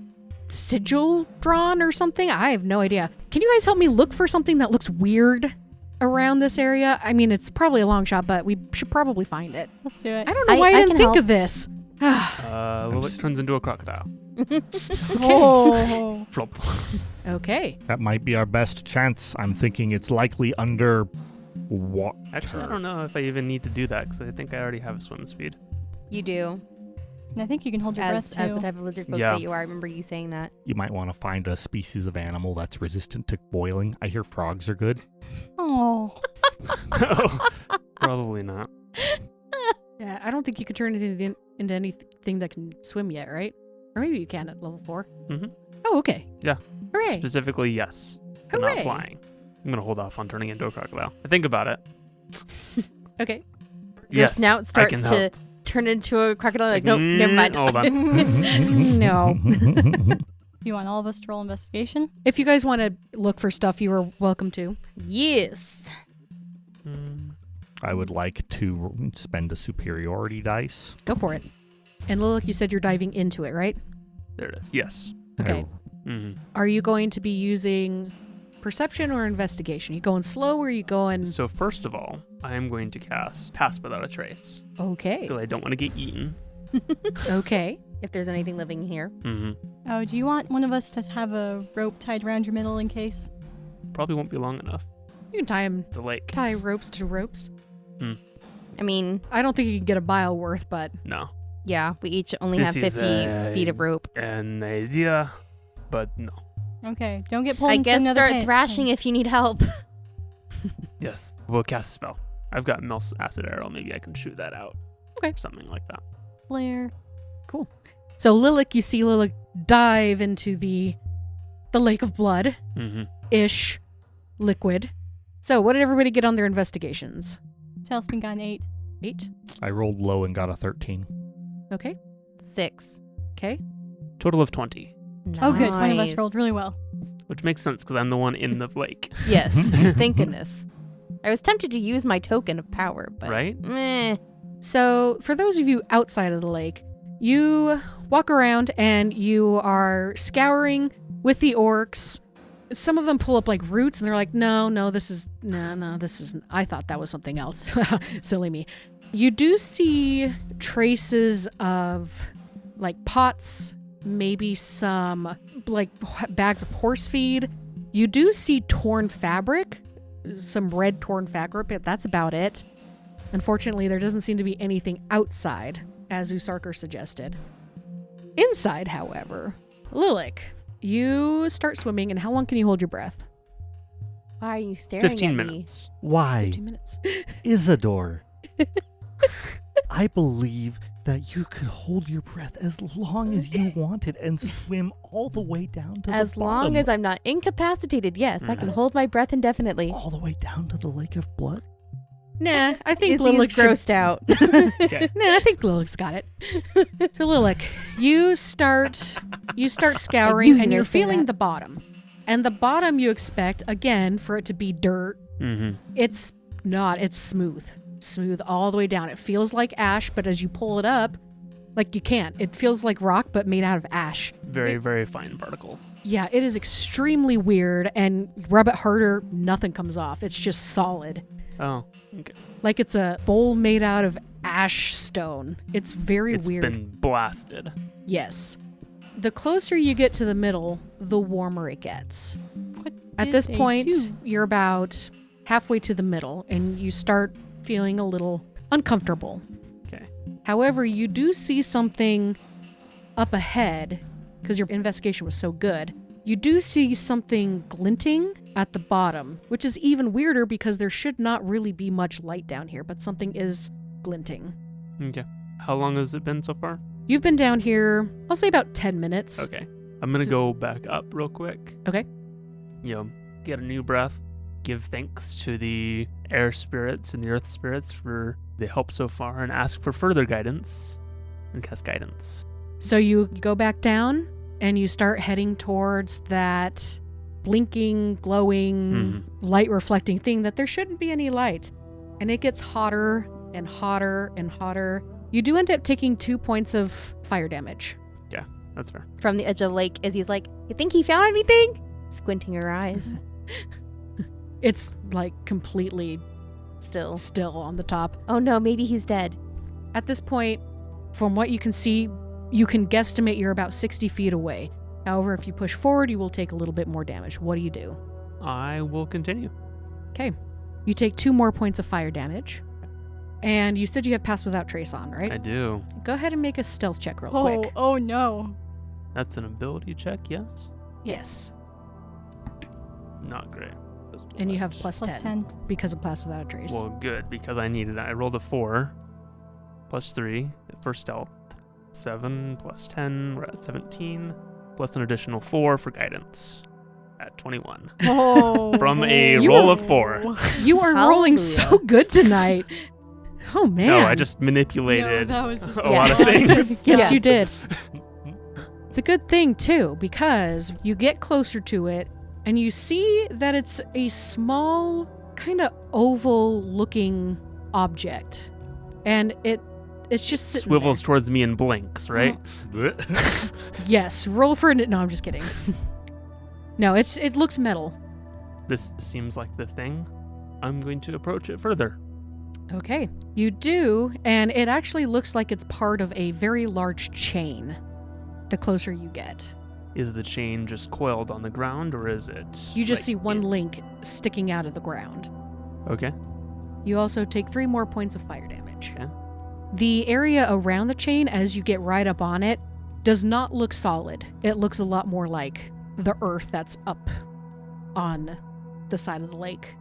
sigil drawn or something. I have no idea. Can you guys help me look for something that looks weird around this area? I mean, it's probably a long shot, but we should probably find it. Let's do it. I don't know why I didn't can think help. of this. Lilac turns into a crocodile. Oh. Flop. Okay. That might be our best chance. I'm thinking it's likely under water. Actually, I don't know if I even need to do that because I think I already have a swim speed. You do. And I think you can hold your As breath too. the type of lizard folk Yeah. that you are. I remember you saying that. You might want to find a species of animal that's resistant to boiling. I hear frogs are good. Oh. Probably not. Yeah, I don't think you can turn anything into anything that can swim yet, right? Or maybe you can at level 4. Mm-hmm. Oh, okay. Yeah. Hooray. Specifically, yes. But Hooray. not flying. I'm going to hold off on turning into a crocodile. I think about it. Okay. Your Yes, snout I starts can to help. turn into a crocodile. Like, nope, never mind. Hold on. No. You want all of us to roll investigation? If you guys want to look for stuff, you are welcome to. Yes. I would like to spend a superiority dice. Go for it. And Lilith, you said you're diving into it, right? There it is. Yes. Okay. Mm-hmm. Are you going to be using perception or investigation? You going slow or are you going... So first of all, I am going to cast Pass Without a Trace. Okay. Because I don't want to get eaten. Okay. If there's anything living here. Mm-hmm. Oh, do you want one of us to have a rope tied around your middle in case? Probably won't be long enough. You can The lake. tie ropes to ropes. I mean, I don't think you can get a mile worth, but... No. yeah, we each only This have is 50 feet of rope. An idea, but no. Okay, don't get pulled I into guess another start pit. thrashing if you need help. Yes. We'll cast a spell. I've got Mel's acid arrow. Maybe I can shoot that out. Okay. Something like that. Flare. Cool. So Lilac, you see Lilac dive into the lake of blood. Mm-hmm. Ish liquid. So what did everybody get on their investigations? Celestine got an 8. 8. I rolled low and got a 13. Okay. 6. Okay. Total of 20. Oh, good. One of us Nice. rolled really well. Which makes sense because I'm the one in the lake. Yes, thank goodness. I was tempted to use my token of power, but Right? meh. So for those of you outside of the lake, you walk around and you are scouring with the orcs. Some of them pull up like roots and they're like, no, this is, I thought that was something else. Silly me. You do see traces of like pots, maybe some like bags of horse feed. You do see torn fabric, some red torn fabric, but that's about it. Unfortunately, there doesn't seem to be anything outside, as Usarker suggested. Inside, however, Lilac, you start swimming, and how long can you hold your breath? Why are you staring 15 at minutes. Why, 15 minutes. Isidore? I believe that you could hold your breath as long as you wanted and swim all the way down to the bottom. As long as I'm not incapacitated, yes, I can hold my breath indefinitely. All the way down to the lake of blood? Nah, I think Izzy's Lilac should... grossed out. Okay. Nah, I think Lilac's got it. So Lilac, you start scouring, I knew and you you're were saying feeling that. the bottom. And the bottom you expect, again, for it to be dirt. Mm-hmm. It's not. It's smooth. Smooth all the way down. It feels like ash, but as you pull it up, like you can't. It feels like rock, but made out of ash. Very, very fine particle. Yeah, it is extremely weird, and rub it harder, nothing comes off. It's just solid. Oh, okay. Like it's a bowl made out of ash stone. It's very It's weird. been blasted. Yes. The closer you get to the middle, the warmer it gets. What At did this they point, do? you're about halfway to the middle, and you start feeling a little uncomfortable. Okay. However, you do see something up ahead, because your investigation was so good. You do see something glinting at the bottom, which is even weirder because there should not really be much light down here, but something is glinting. Okay. How long has it been so far? You've been down here, I'll say about 10 minutes. Okay. I'm going to So- go back up real quick. Okay. Get a new breath. Give thanks to the air spirits and the earth spirits for the help so far and ask for further guidance and cast guidance. So you go back down and you start heading towards that blinking, glowing, light reflecting thing that there shouldn't be any light. And it gets hotter and hotter and hotter. You do end up taking 2 points of fire damage. That's fair. From the edge of the lake, Izzy's like, you think he found anything? Squinting her eyes. It's like completely Still. still on the top. Oh no, maybe he's dead. At this point, from what you can see, you can guesstimate you're about 60 feet away. However, if you push forward, you will take a little bit more damage. What do you do? I will continue. Okay. You take 2 more points of fire damage. And you said you have Pass Without Trace on, right? I do. Go ahead and make a stealth check real quick. Oh no. That's an ability check, yes? Yes. Not great. And you have plus Plus 10, 10. because of Pass Without a Trace. Well, good, because I needed it. I rolled a 4. plus 3 for stealth. 7 plus 10, we're at 17. Plus an additional 4 for guidance. At 21. Oh. From a You roll were- of 4. You are rolling so good tonight. Oh, man. No, I just manipulated No, that was just a lot of things. Yes, Yeah. you did. It's a good thing, too, because you get closer to it and you see that it's a small, kind of oval-looking object. And it's just sitting Swivels there. towards me and blinks, right? Yes, roll for it. No, I'm just kidding. No, it looks metal. This seems like the thing. I'm going to approach it further. Okay. You do, and it actually looks like it's part of a very large chain the closer you get. Is the chain just coiled on the ground, or is it... You just like, see one in- link sticking out of the ground. Okay. You also take 3 more points of fire damage. Okay. The area around the chain, as you get right up on it, does not look solid. It looks a lot more like the earth that's up on the side of the lake.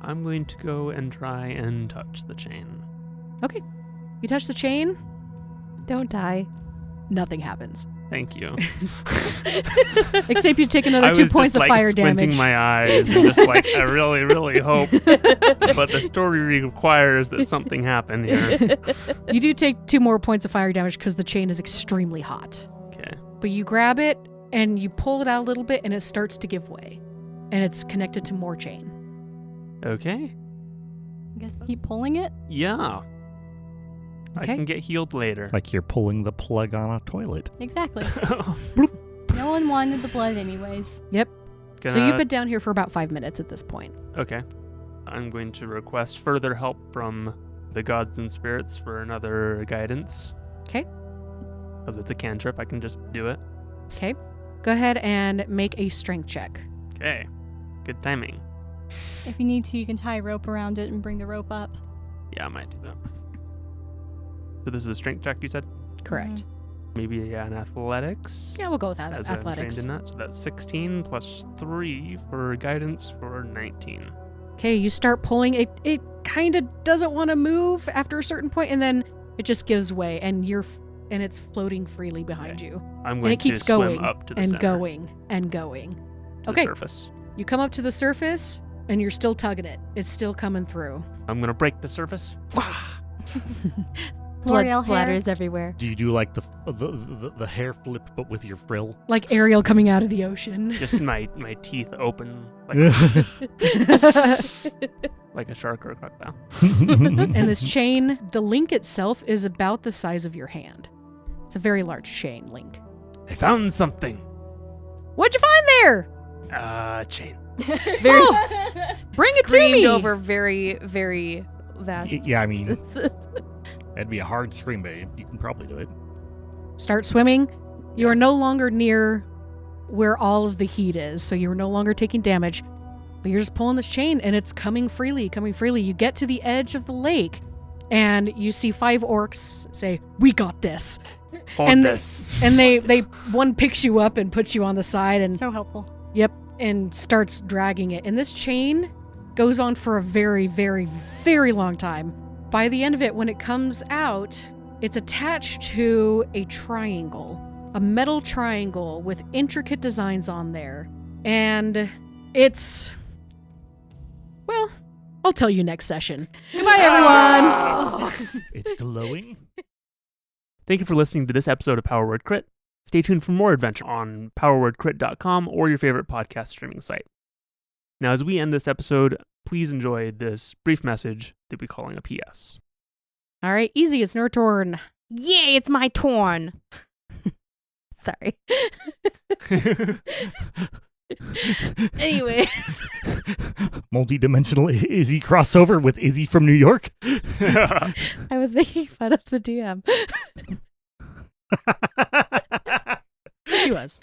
I'm going to go and try and touch the chain. Okay. You touch the chain, Don't die. nothing happens. Thank you. Except you take another I 2 was points just, of like, fire squinting damage. my eyes and just like, I really, really hope. But the story requires that something happen here. You do take 2 more points of fire damage because the chain is extremely hot. Okay. But you grab it and you pull it out a little bit and it starts to give way. And it's connected to more chain. Okay. I guess keep pulling it. Yeah. I Okay. can get healed later. Like you're pulling the plug on a toilet. Exactly. No one wanted the blood anyways. So you've Gonna- been down here for about 5 minutes at this point. Okay. I'm going to request further help from the gods and spirits for another guidance. 'Kay. Because it's a cantrip, I can just do it. Okay. Go ahead and make a strength check. Okay. Good timing. If you need to, you can tie a rope around it and bring the rope up. Yeah, I might do that. So this is a strength check, you said? Correct. Maybe an athletics? Yeah, we'll go with As athletics. I'm trained in that. So that's 16 plus 3 for guidance for 19. Okay, you start pulling. It kind of doesn't want to move after a certain point, and then it just gives way, and and it's floating freely behind Okay. you. I'm And going it keeps to swim going up to the and center, going and going. to Okay. the surface. You come up to the surface, and you're still tugging it. It's still coming through. I'm going to break the surface. Blood L'Oreal hair. splatters everywhere. Do you do like the hair flip but with your frill? Like Ariel coming out of the ocean. Just my teeth open like, like a shark or a crocodile. And this chain, the link itself is about the size of your hand. It's a very large chain link. I found something. What'd you find there? Chain. Very Bring it to screamed me. over very, very vast. Yeah, I mean, distances. that'd be a hard scream, but you can probably do it. Start swimming. You are no longer near where all of the heat is, so you're no longer taking damage. But you're just pulling this chain, and it's coming freely, coming freely. You get to the edge of the lake, and you see 5 orcs say, "We got this." Hold And this. And they one picks you up and puts you on the side, and So helpful. yep, and starts dragging it. And this chain goes on for a very, very, very long time. By the end of it, when it comes out, it's attached to a triangle, a metal triangle with intricate designs on there. And it's, well, I'll tell you next session. Goodbye, everyone. It's glowing. Thank you for listening to this episode of Power Word Crit. Stay tuned for more adventure on powerwordcrit.com or your favorite podcast streaming site. Now, as we end this episode, please enjoy this brief message that we're calling a PS. All right, easy. It's your turn. Yay, it's my turn. Sorry. Anyways. Multi-dimensional Izzy crossover with Izzy from New York. I was making fun of the DM. She was.